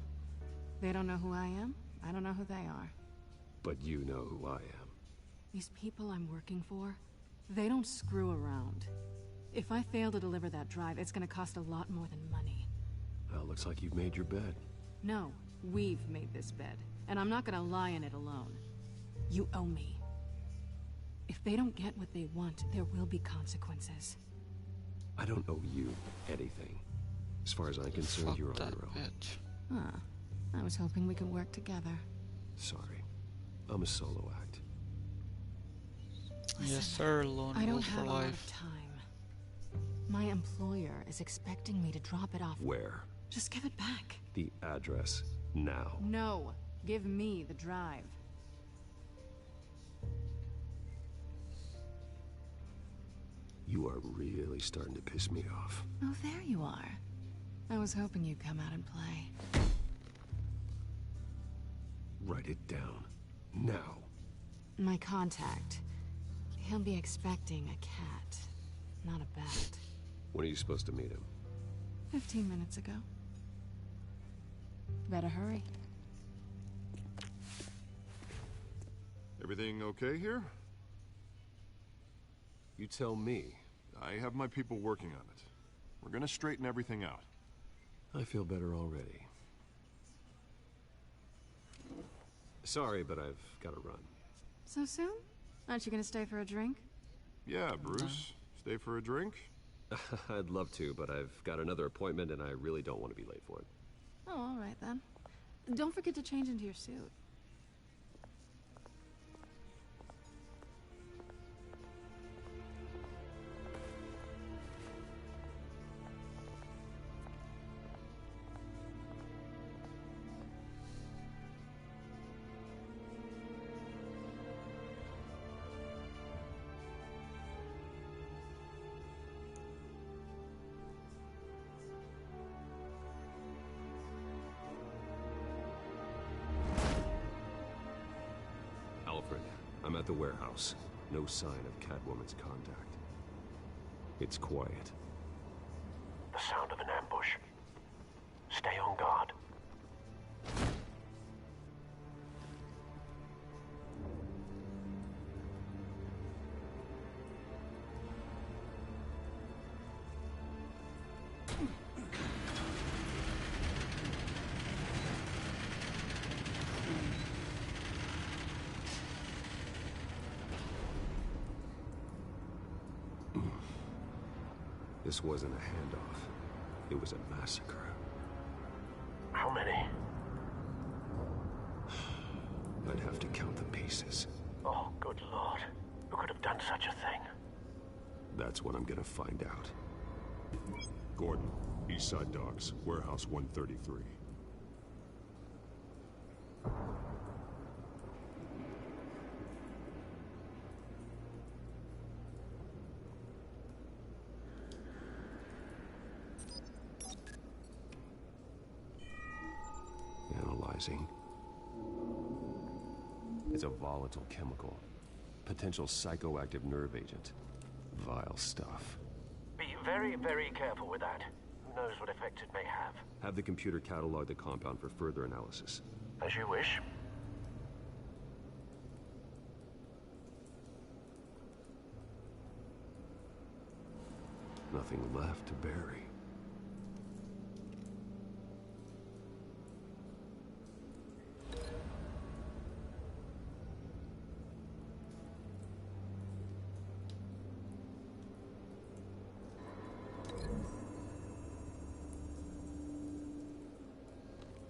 They don't know who I am, I don't know who they are. But you know who I am. These people I'm working for, they don't screw around. If I fail to deliver that drive, it's gonna cost a lot more than money. Well, looks like you've made your bed. No, we've made this bed, and I'm not gonna lie in it alone. You owe me. If they don't get what they want, there will be consequences. I don't owe you anything. As far as I'm concerned, you're on your own. Huh. I was hoping we could work together. Sorry. I'm a solo act. Yes, sir. Lone I don't wolf have for a lot of life. time. My employer is expecting me to drop it off. Where? Just give it back. The address now. No. Give me the drive. You are really starting to piss me off. Oh, there you are. I was hoping you'd come out and play. Write it down. Now. My contact. He'll be expecting a cat, not a bat. When are you supposed to meet him? 15 minutes ago. Better hurry. Everything okay here? You tell me. I have my people working on it. We're gonna straighten everything out. I feel better already. Sorry, but I've got to run. So soon? Aren't you gonna stay for a drink? Yeah, Bruce. Stay for a drink? I'd love to, but I've got another appointment and I really don't want to be late for it. Oh, all right then. Don't forget to change into your suit. Alfred, I'm at the warehouse. No sign of Catwoman's contact. It's quiet. The sound of an ambush. Stay on guard. This wasn't a handoff. It was a massacre. How many? I'd have to count the pieces. Oh, good lord. Who could have done such a thing? That's what I'm gonna find out. Gordon, Eastside Docks, Warehouse 133. Analyzing. It's a volatile chemical. Potential psychoactive nerve agent. Vile stuff. Be very, very careful with that. Who knows what effect it may have. Have the computer catalog the compound for further analysis. As you wish. Nothing left to bury.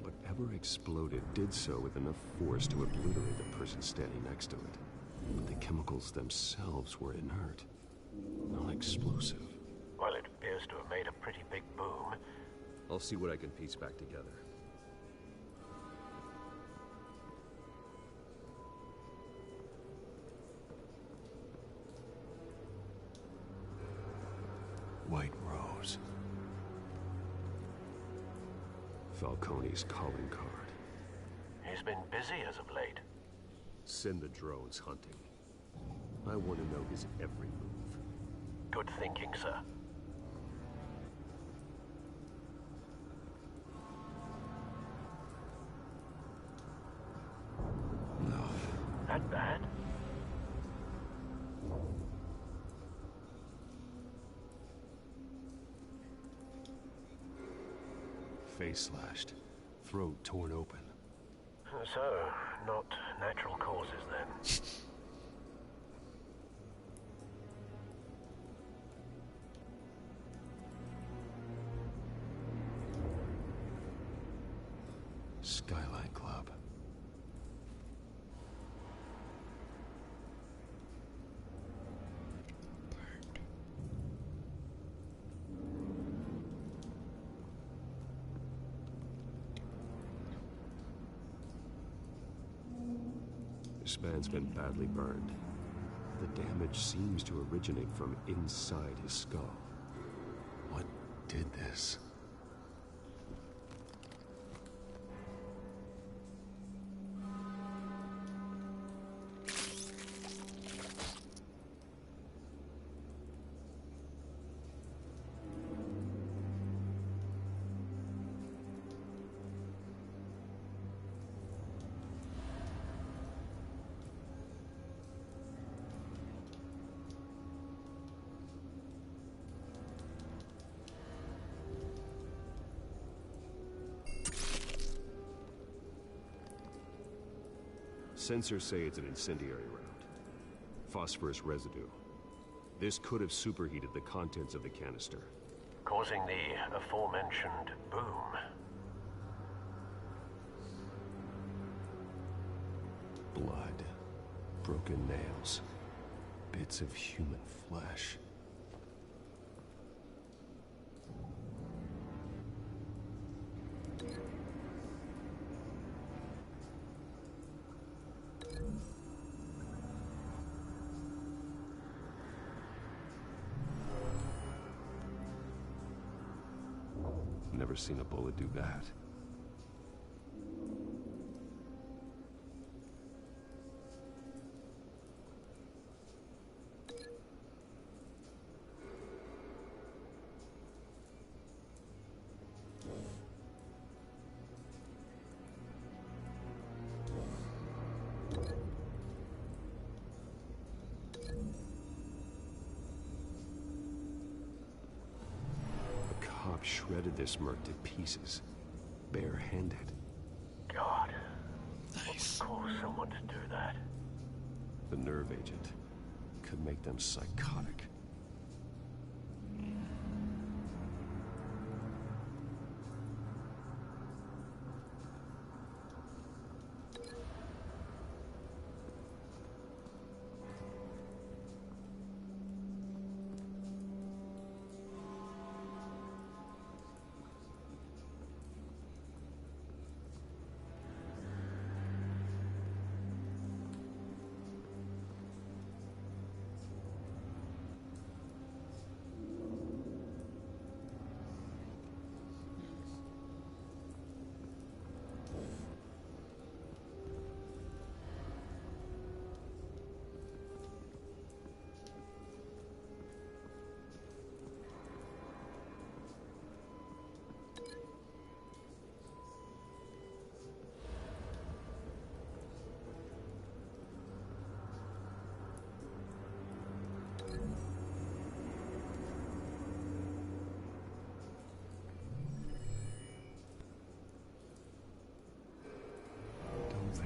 Whatever exploded did so with enough force to obliterate the person standing next to it. But the chemicals themselves were inert, not explosive. Well, it appears to have made a pretty big boom. I'll see what I can piece back together. White Rose. Falcone's calling card. He's been busy as of late. Send the drones hunting. I want to know his every move. Good thinking, sir. No. That bad? Face slashed. Throat torn open. So, not natural causes then. Skyline Club. This man's been badly burned. The damage seems to originate from inside his skull. What did this? Sensors say it's an incendiary round. Phosphorus residue. This could have superheated the contents of the canister, causing the aforementioned boom. Blood, broken nails, bits of human flesh. Never seen a bullet do that. Shredded this merc to pieces, bare-handed. God, nice. What would cause someone to do that? The nerve agent could make them psychotic.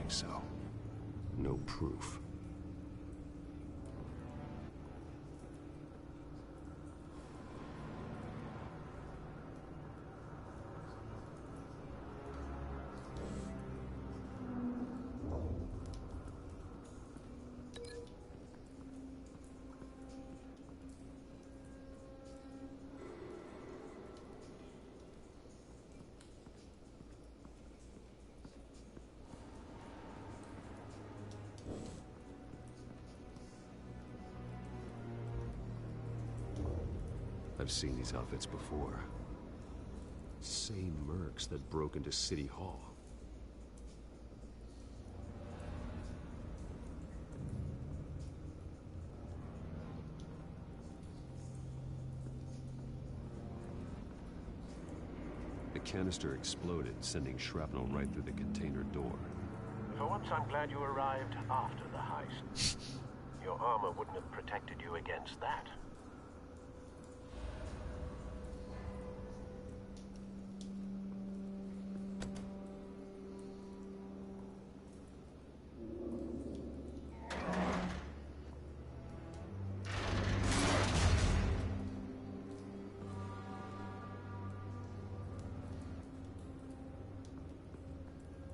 So, no proof. I've seen these outfits before. Same mercs that broke into City Hall. The canister exploded, sending shrapnel right through the container door. For once, I'm glad you arrived after the heist. Your armor wouldn't have protected you against that.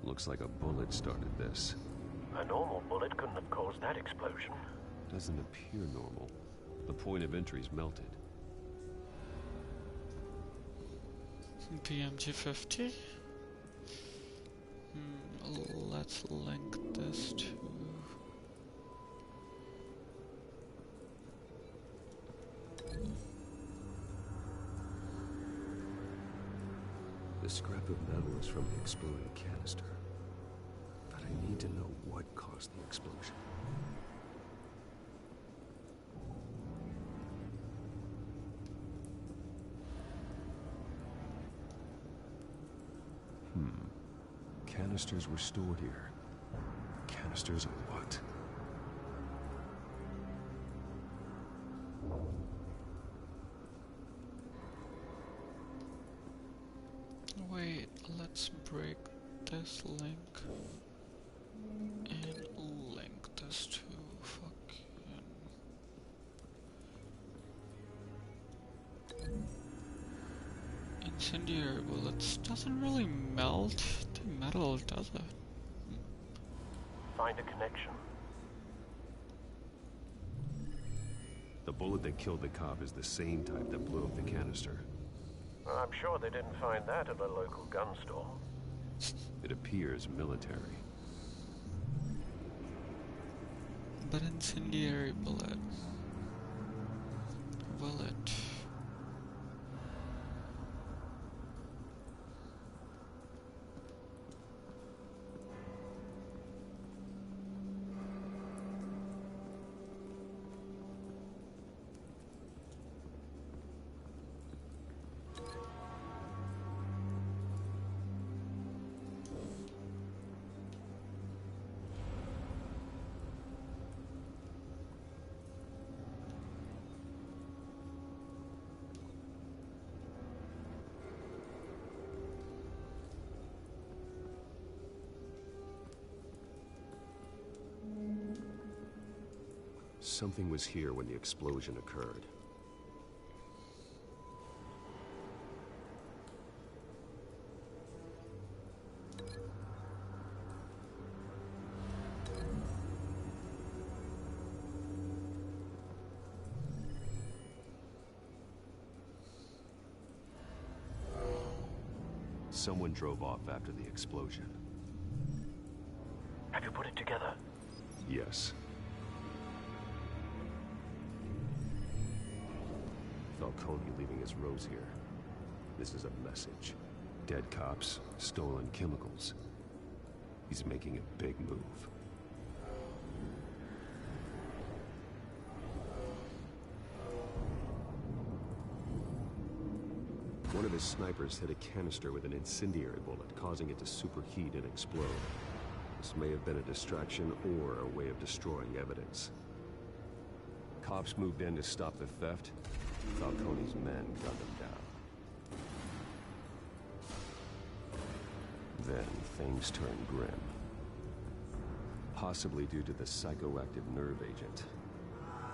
Looks like a bullet started this. A normal bullet couldn't have caused that explosion. Doesn't appear normal. The point of entry's melted. BMG-50. Let's link this to... The scrap of metal is from the exploding canister. But I need to know what caused the explosion. Canisters were stored here. Canisters of what? Wait, let's break this link and link this to fucking... Incendiary bullets doesn't really melt the metal, does it? Find a connection. The bullet that killed the cop is the same type that blew up the canister. I'm sure they didn't find that at a local gun store. It appears military. But incendiary bullet. Will it? Something was here when the explosion occurred. Someone drove off after the explosion. Have you put it together? Yes. Falcone leaving his rose here. This is a message. Dead cops, stolen chemicals. He's making a big move. One of his snipers hit a canister with an incendiary bullet, causing it to superheat and explode. This may have been a distraction or a way of destroying evidence. Cops moved in to stop the theft. Falcone's men gunned him down. Then things turned grim. Possibly due to the psychoactive nerve agent.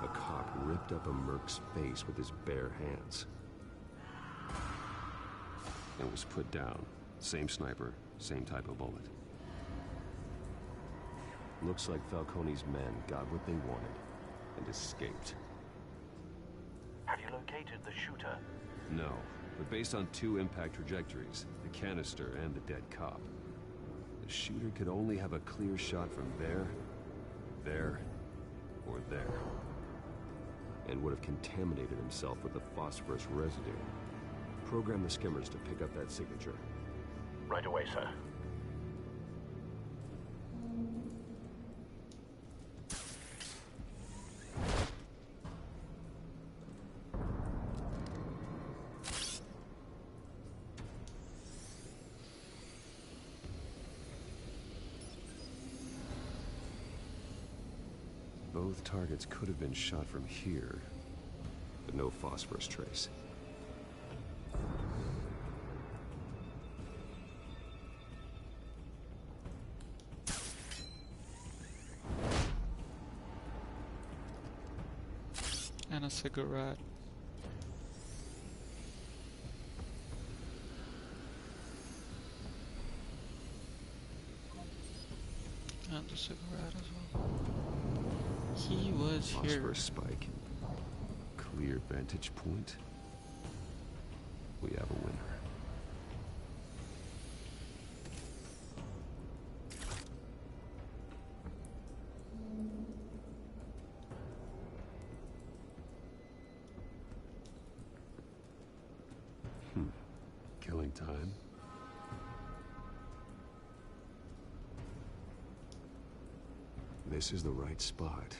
A cop ripped up a merc's face with his bare hands. And was put down. Same sniper, same type of bullet. Looks like Falcone's men got what they wanted and escaped. Have you located the shooter? No, but based on two impact trajectories, the canister and the dead cop, the shooter could only have a clear shot from there, or there, and would have contaminated himself with the phosphorus residue. Program the skimmers to pick up that signature. Right away, sir. Both targets could have been shot from here, but no phosphorus trace. And a cigarette. And a cigarette as well. He was here. Phosphorus spike. Clear vantage point. We have a winner. Killing time. This is the right spot.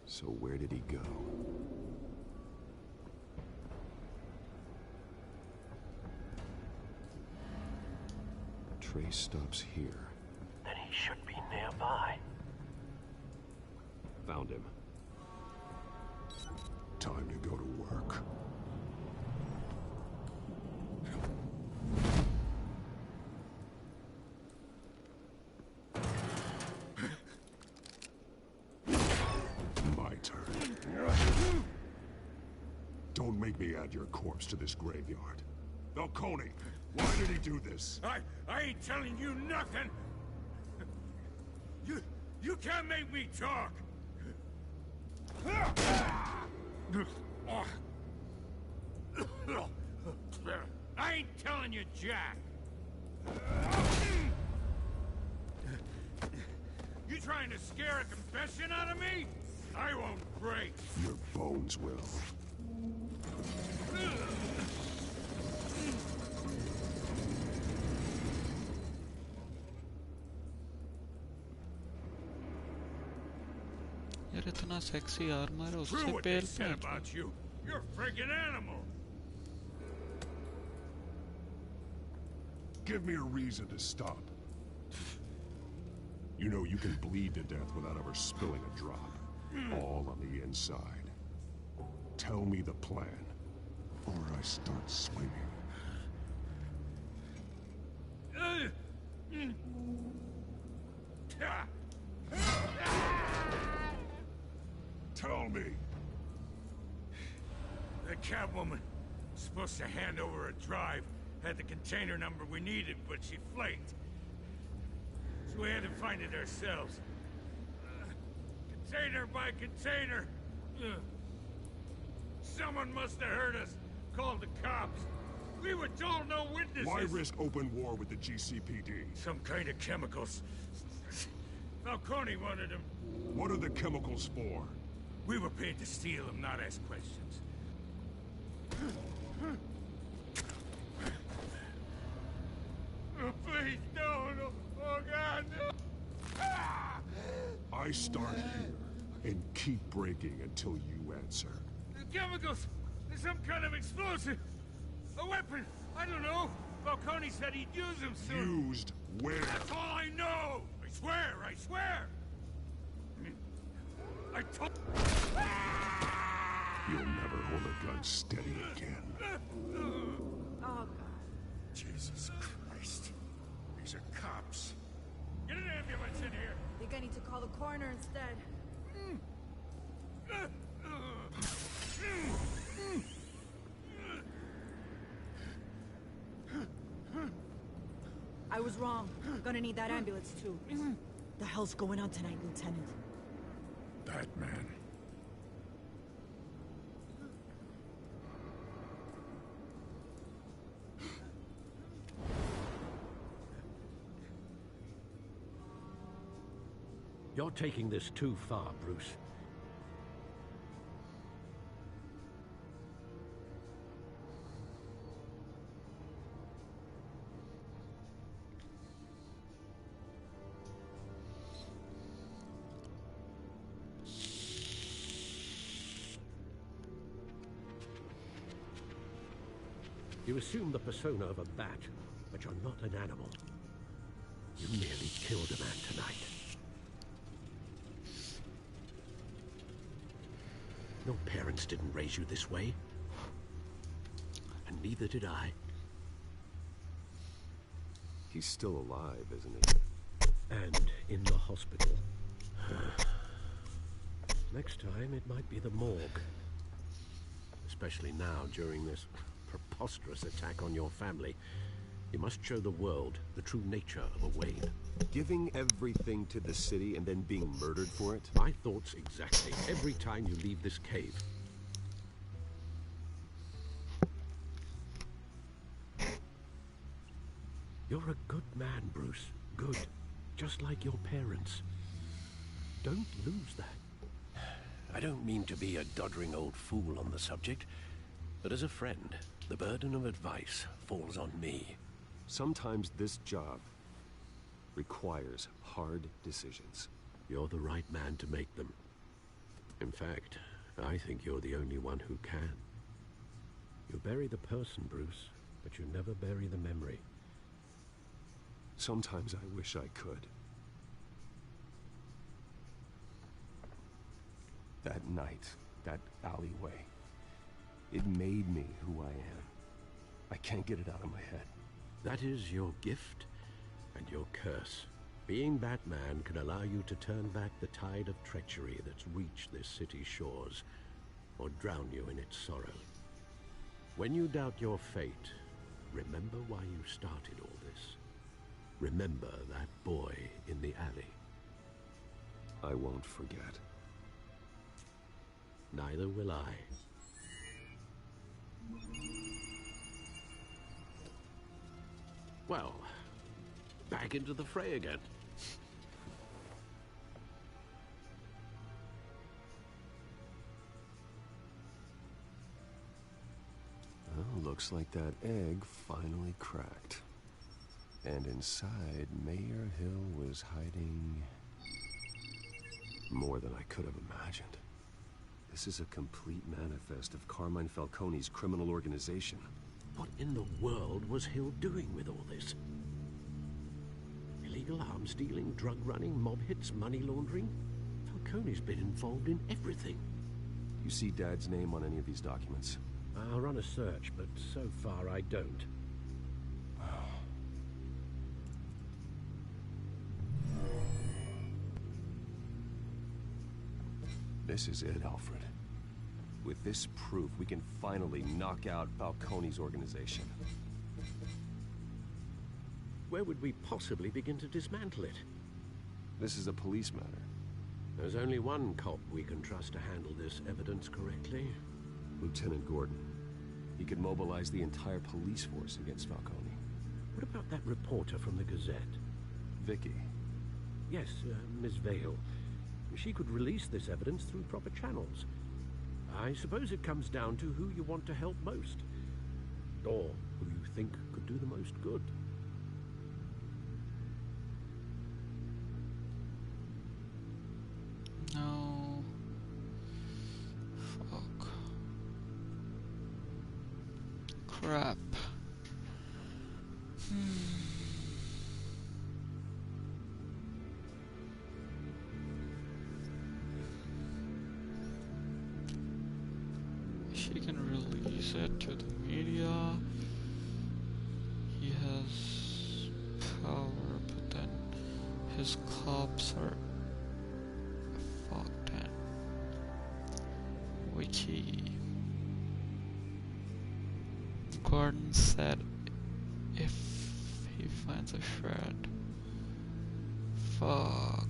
So where did he go? Trace stops here. Then he should be nearby. Found him. Time to go to work. My turn. Don't make me add your corpse to this graveyard. Falcone, why did he do this? I ain't telling you nothing! You can't make me talk! I ain't telling you, Jack! You trying to scare a confession out of me? I won't break! Your bones will. यार इतना sexy armour है True उससे what they पेल said about you. You're a friggin' animal. Give me a reason to stop. You know you can bleed to death without ever spilling a drop. All on the inside. Tell me the plan, or I start swinging. Tell me. The Catwoman was supposed to hand over a drive. Had the container number we needed, but she flaked. So we had to find it ourselves. Container by container. Someone must have heard us. Called the cops. We were told no witnesses. Why risk open war with the GCPD? Some kind of chemicals. Falcone wanted them. What are the chemicals for? We were paid to steal them, not ask questions. Oh, please, no. Oh, God, no. I start here and keep breaking until you answer. The chemicals! There's some kind of explosive! A weapon! I don't know! Falcone said he'd use them soon! Used where? That's all I know! I swear! I told... You'll never hold a gun steady again. Oh, God. Jesus Christ. These are cops. Get an ambulance in here! I think I need to call the coroner instead. I was wrong. I'm gonna need that ambulance too. The hell's going on tonight, Lieutenant? Batman. You're taking this too far, Bruce. You assume the persona of a bat, but you're not an animal. You merely killed a man tonight. Your parents didn't raise you this way. And neither did I. He's still alive, isn't he? And in the hospital. Next time, it might be the morgue. Especially now, during this preposterous attack on your family. You must show the world the true nature of a Wayne. Giving everything to the city and then being murdered for it? My thoughts exactly. Every time you leave this cave. You're a good man, Bruce. Good. Just like your parents. Don't lose that. I don't mean to be a doddering old fool on the subject, but as a friend, the burden of advice falls on me. Sometimes this job requires hard decisions. You're the right man to make them. In fact, I think you're the only one who can. You bury the person, Bruce, but you never bury the memory. Sometimes I wish I could. That night, that alleyway, it made me who I am. I can't get it out of my head. That is your gift and your curse. Being Batman can allow you to turn back the tide of treachery that's reached this city's shores, or drown you in its sorrow. When you doubt your fate, remember why you started all this. Remember that boy in the alley. I won't forget. Neither will I. Well, back into the fray again. Well, looks like that egg finally cracked. And inside, Mayor Hill was hiding more than I could have imagined. This is a complete manifest of Carmine Falcone's criminal organization. What in the world was Hill doing with all this? Illegal arms dealing, drug running, mob hits, money laundering? Falcone's been involved in everything. You see Dad's name on any of these documents? I'll run a search, but so far I don't. This is it, Alfred. With this proof, we can finally knock out Falcone's organization. Where would we possibly begin to dismantle it? This is a police matter. There's only one cop we can trust to handle this evidence correctly. Lieutenant Gordon. He could mobilize the entire police force against Falcone. What about that reporter from the Gazette? Vicky. Yes, Miss Vale. She could release this evidence through proper channels. I suppose it comes down to who you want to help most. Or who you think could do the most good. No. Fuck. Crap. She can release it to the media. He has power, but then his cops are fucked in. Wiki. Gordon said if he finds a shred. Fuck.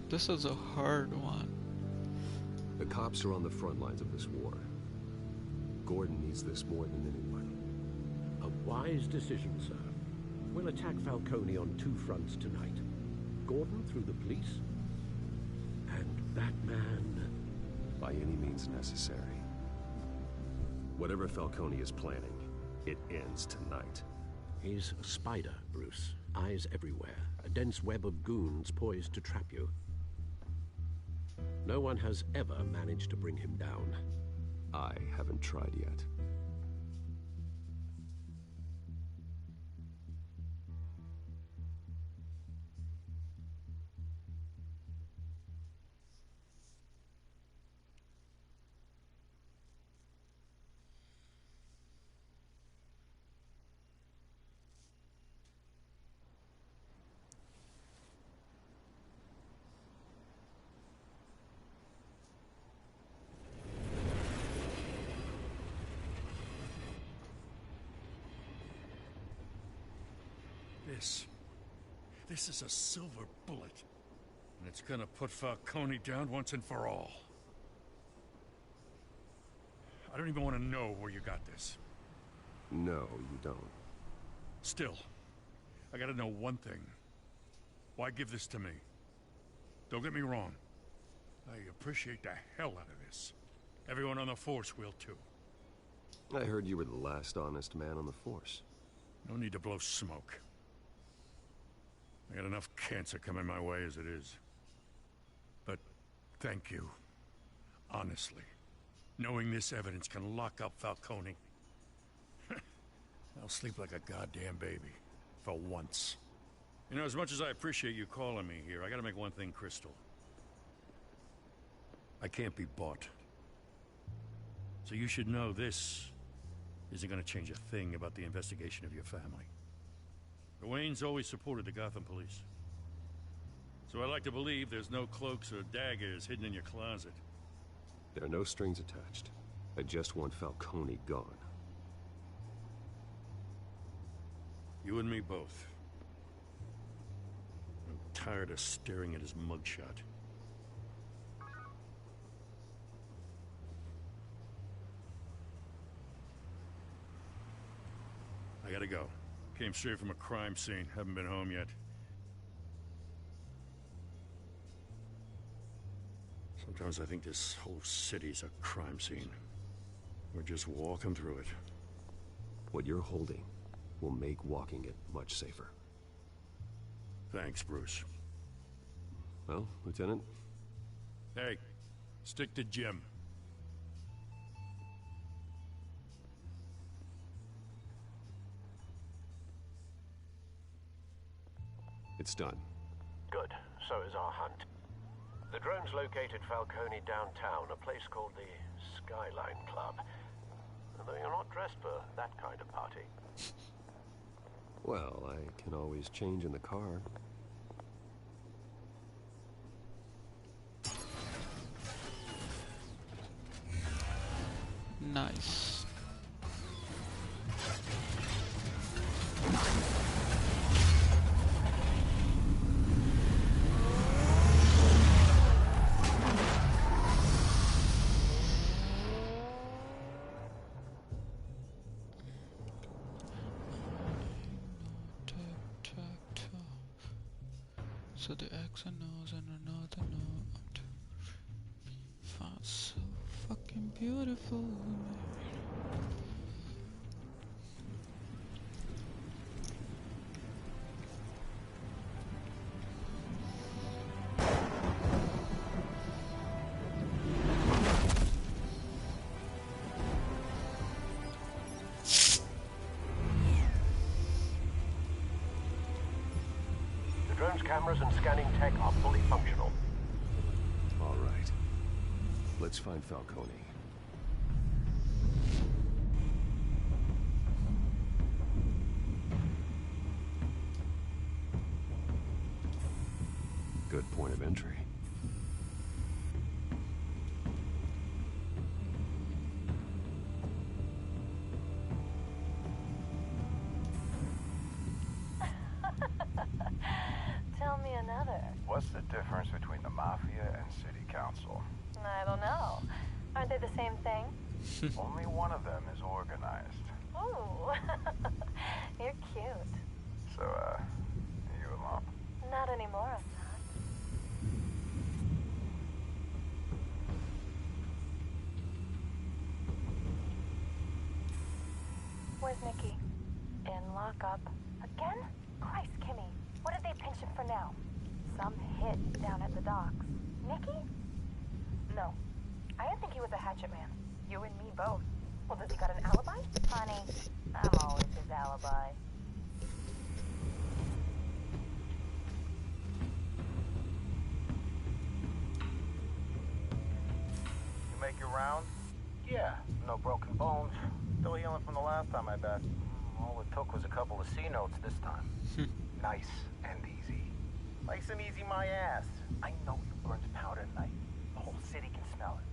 This is a hard one. The cops are on the front lines of this war. Gordon needs this more than anyone. A wise decision, sir. We'll attack Falcone on two fronts tonight. Gordon through the police, and Batman... by any means necessary. Whatever Falcone is planning, it ends tonight. He's a spider, Bruce. Eyes everywhere. A dense web of goons poised to trap you. No one has ever managed to bring him down. I haven't tried yet. This is a silver bullet. And it's gonna put Falcone down once and for all. I don't even want to know where you got this. No, you don't. Still, I gotta know one thing. Why give this to me? Don't get me wrong. I appreciate the hell out of this. Everyone on the force will too. I heard you were the last honest man on the force. No need to blow smoke. I got enough cancer coming my way as it is. But thank you. Honestly. Knowing this evidence can lock up Falcone. I'll sleep like a goddamn baby. For once. You know, as much as I appreciate you calling me here, I gotta make one thing crystal. I can't be bought. So you should know this isn't gonna change a thing about the investigation of your family. The Waynes always supported the Gotham police. So I like to believe there's no cloaks or daggers hidden in your closet. There are no strings attached. I just want Falcone gone. You and me both. I'm tired of staring at his mugshot. I gotta go. Came straight from a crime scene. Haven't been home yet. Sometimes I think this whole city's a crime scene. We're just walking through it. What you're holding will make walking it much safer. Thanks, Bruce. Well, Lieutenant? Hey, stick to Jim. It's done. Good. So is our hunt. The drones located Falcone downtown, a place called the Skyline Club. Although you're not dressed for that kind of party. Well, I can always change in the car. Nice. So the X and O's and another no. So fucking beautiful. The drone's cameras and scanning tech are fully functional. All right. Let's find Falcone. Good point of entry. Tell me another. What's the difference between the Mafia and City Council? I don't know. Aren't they the same thing? Only one of them is organized. Ooh. You're cute. So, you alone? Not anymore, I'm not. Where's Nikki? In lockup. Again? Christ, Kimmy. What did they pinch him for now? Some hit down at the docks. Nikki? No. I didn't think he was a hatchet man. You and me both. Well, does he got an alibi? Honey, I'm always his alibi. You make your round? Yeah, no broken bones. Still healing from the last time, I bet. All it took was a couple of C notes this time. Nice and easy. Nice and easy, my ass. I know you burned powder tonight. The whole city can smell it.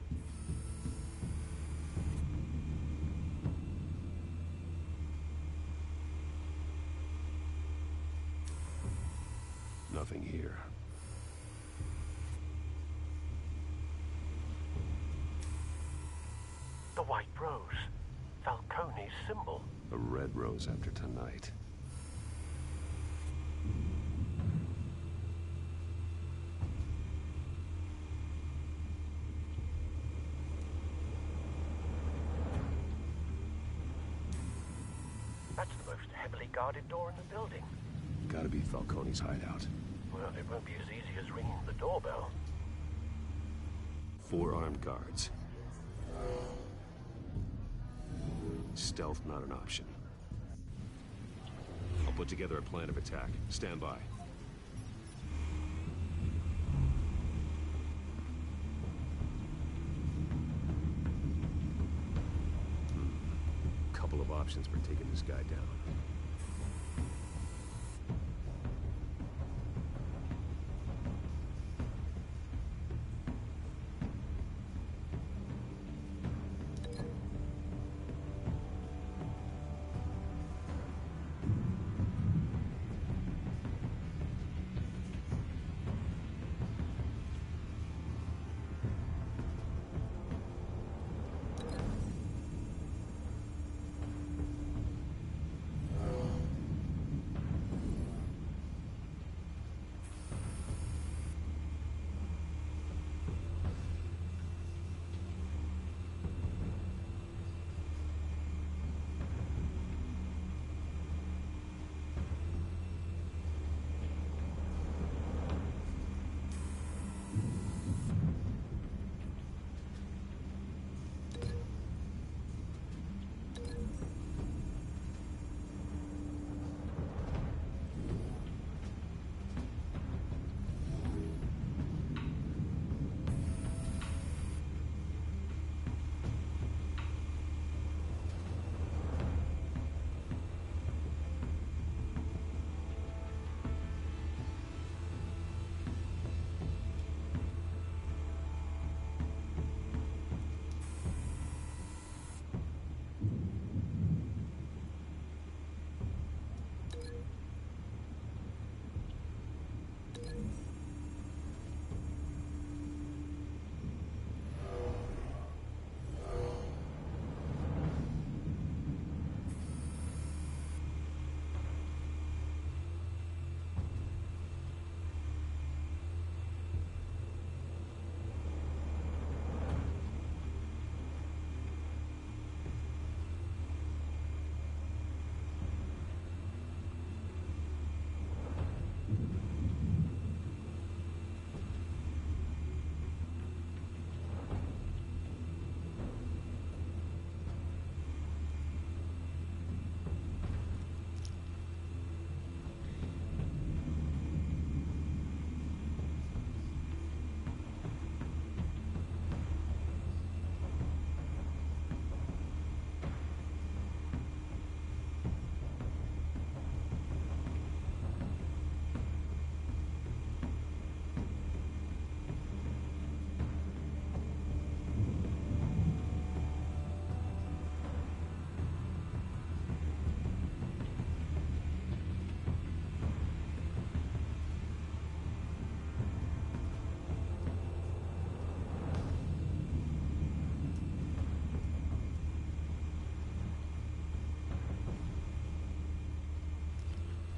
Nothing here. The white rose. Falcone's symbol. A red rose after tonight. That That's the most heavily guarded door in the building. Gotta be Falcone's hideout. Well, it won't be as easy as ringing the doorbell. 4 armed guards. Stealth not an option. I'll put together a plan of attack. Stand by. Couple of options for taking this guy down.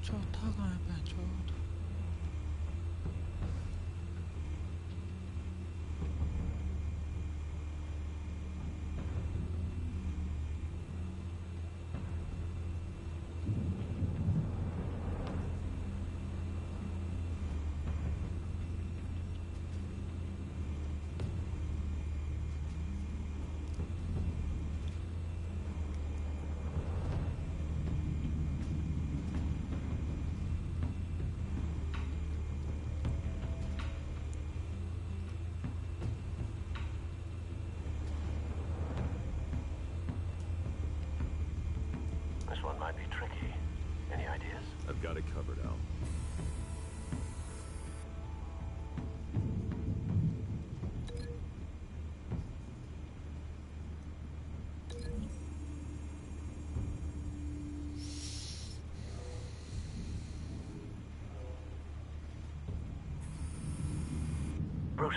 चौथा कहाँ है पहचान? This one might be tricky. Any ideas? I've got it covered, Al. Bruce,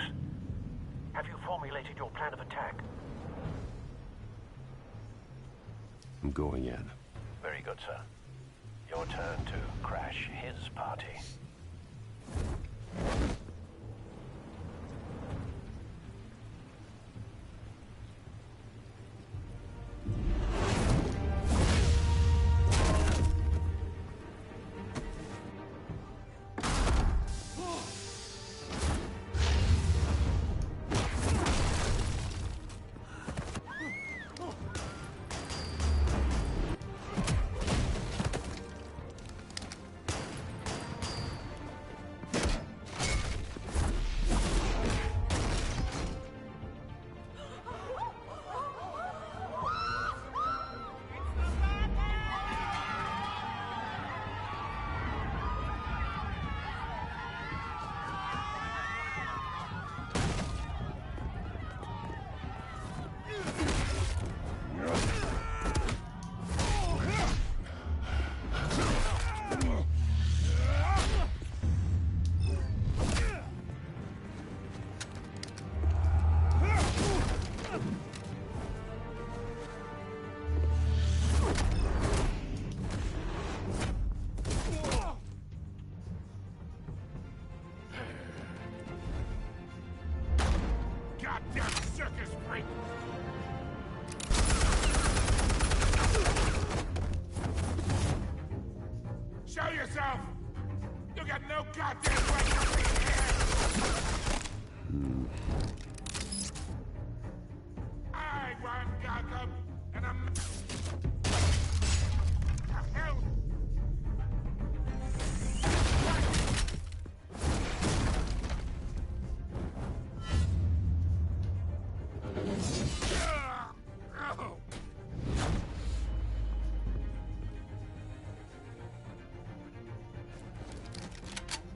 have you formulated your plan of attack? I'm going in. Very good, sir. Your turn to crash his party. yourself! You got no goddamn right to be here! I run Gotham, and I'm... The hell?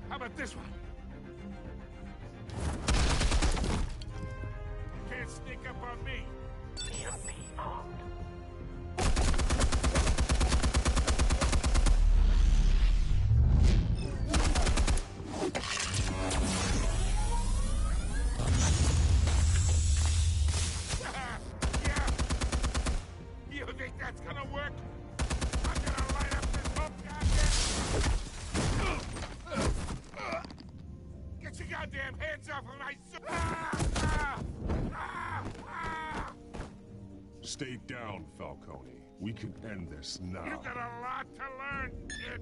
How about this one? Can't sneak up on me. EP1. Yeah. You think that's gonna work? I'm gonna light up this whole goddamn... Get your goddamn hands off of my... Stay down, Falcone. We can end this now. You got a lot to learn, kid.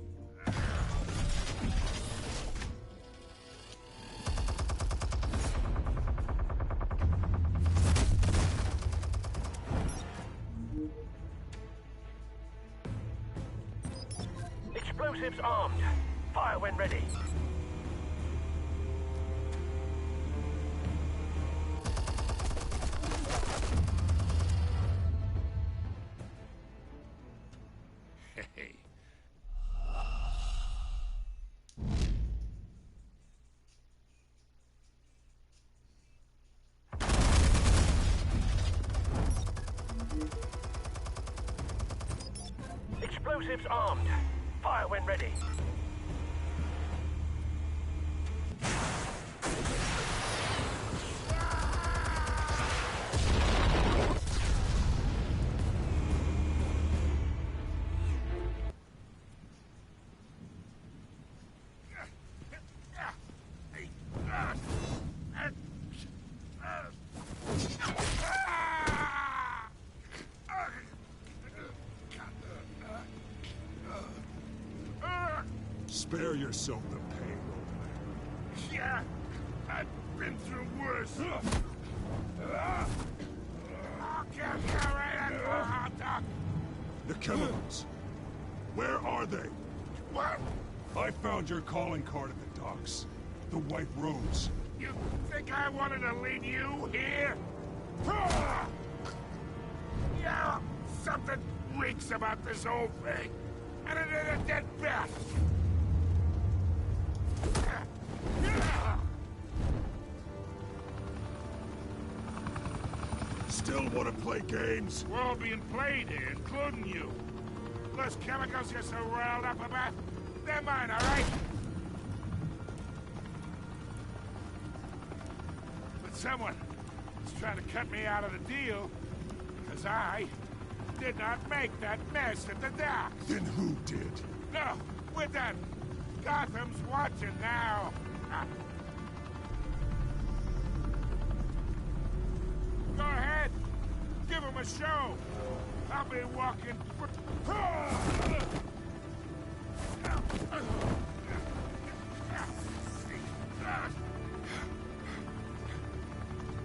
Explosives armed. Fire when ready. Hey. Explosives armed. Fire when ready. Spare yourself the pain, old man. Yeah, I've been through worse. I'll kill you right at the hot dog. The chemicals. Where are they? What? I found your calling card at the docks. The White Rose. You think I wanted to lead you here? Yeah, something reeks about this whole thing. And it is a dead bat. Still want to play games? We're all being played here, including you. Those chemicals you're so riled up about, they're mine, all right? But someone is trying to cut me out of the deal, because I did not make that mess at the docks. Then who did? No, we're done. Gotham's watching now. Go ahead. Give him a show. I'll be walking...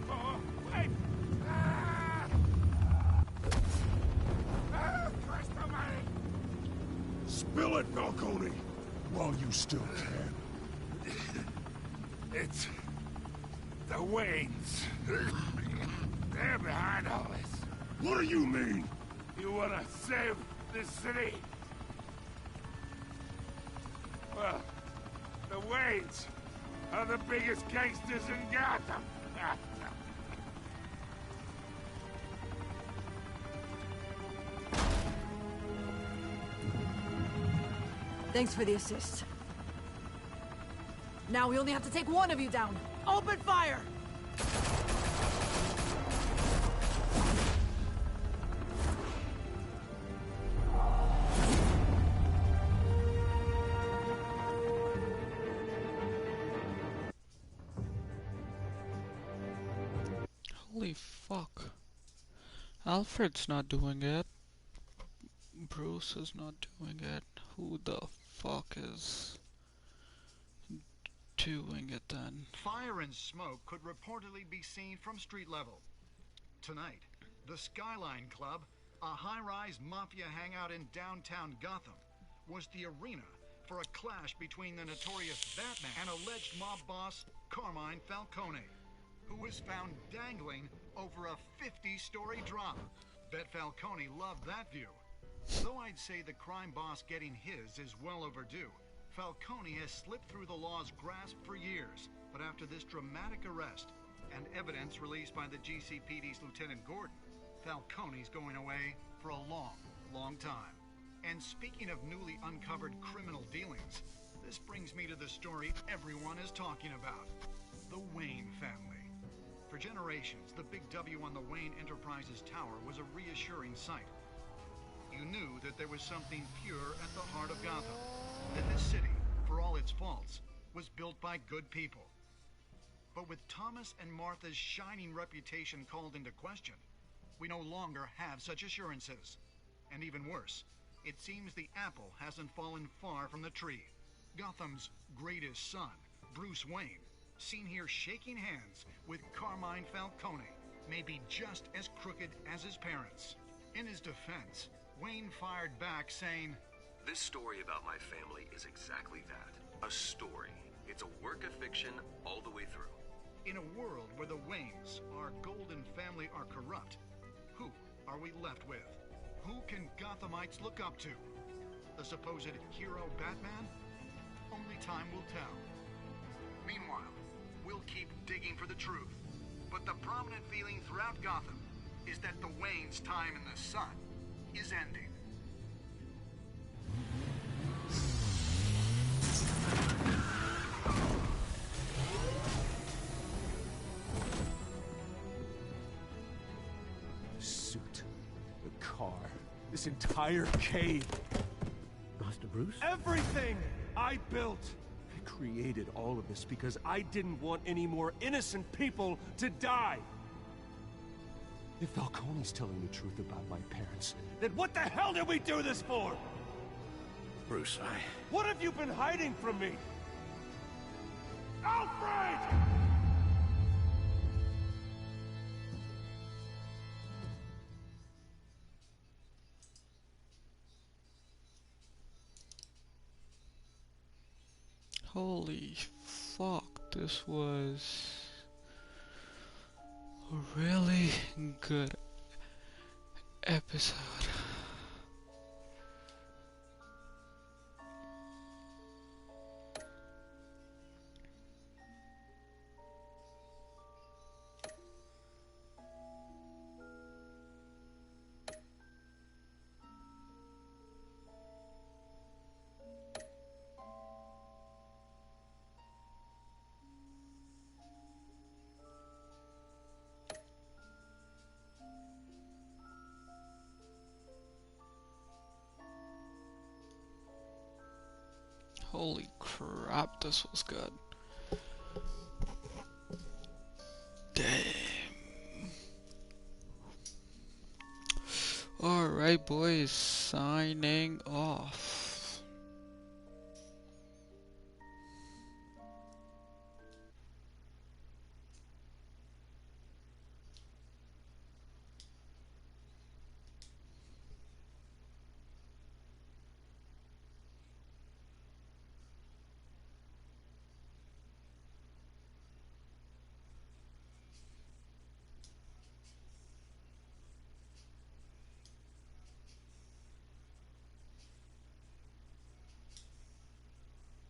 Oh, wait. Christ almighty. Spill it, Falcone, while you still can. It's... the Waynes. They're behind all this. What do you mean? You wanna save this city? Well, the Waynes are the biggest gangsters in Gotham. Thanks for the assist. Now we only have to take one of you down. Open fire! Holy fuck. Alfred's not doing it. Bruce is not doing it. Who the fuck is doing it then? Fire and smoke could reportedly be seen from street level. Tonight, the Skyline Club, a high-rise mafia hangout in downtown Gotham, was the arena for a clash between the notorious Batman and alleged mob boss Carmine Falcone, who was found dangling over a 50-story drop. Bet Falcone loved that view. Though I'd say the crime boss getting his is well overdue, Falcone has slipped through the law's grasp for years. But after this dramatic arrest and evidence released by the GCPD's Lieutenant Gordon, Falcone's going away for a long, long time. And speaking of newly uncovered criminal dealings, this brings me to the story everyone is talking about: the Wayne family. For generations, the big W on the Wayne Enterprises tower was a reassuring sight. You knew that there was something pure at the heart of Gotham, that this city, for all its faults, was built by good people. But with Thomas and Martha's shining reputation called into question, we no longer have such assurances. And even worse, it seems the apple hasn't fallen far from the tree. Gotham's greatest son, Bruce Wayne, seen here shaking hands with Carmine Falcone, may be just as crooked as his parents. In his defense, Wayne fired back saying, "This story about my family is exactly that. A story. It's a work of fiction all the way through." In a world where the Waynes, our golden family, are corrupt, who are we left with? Who can Gothamites look up to? The supposed hero Batman? Only time will tell. Meanwhile, we'll keep digging for the truth. But the prominent feeling throughout Gotham is that the Waynes' time in the sun is ending. Suit, the car, this entire cave. Master Bruce? Everything I built! I created all of this because I didn't want any more innocent people to die! If Falcone's telling the truth about my parents, then what the hell did we do this for? Bruce, What have you been hiding from me? Alfred! Holy fuck, this was a really good episode. Holy crap, this was good. Damn. Alright, boys, signing off.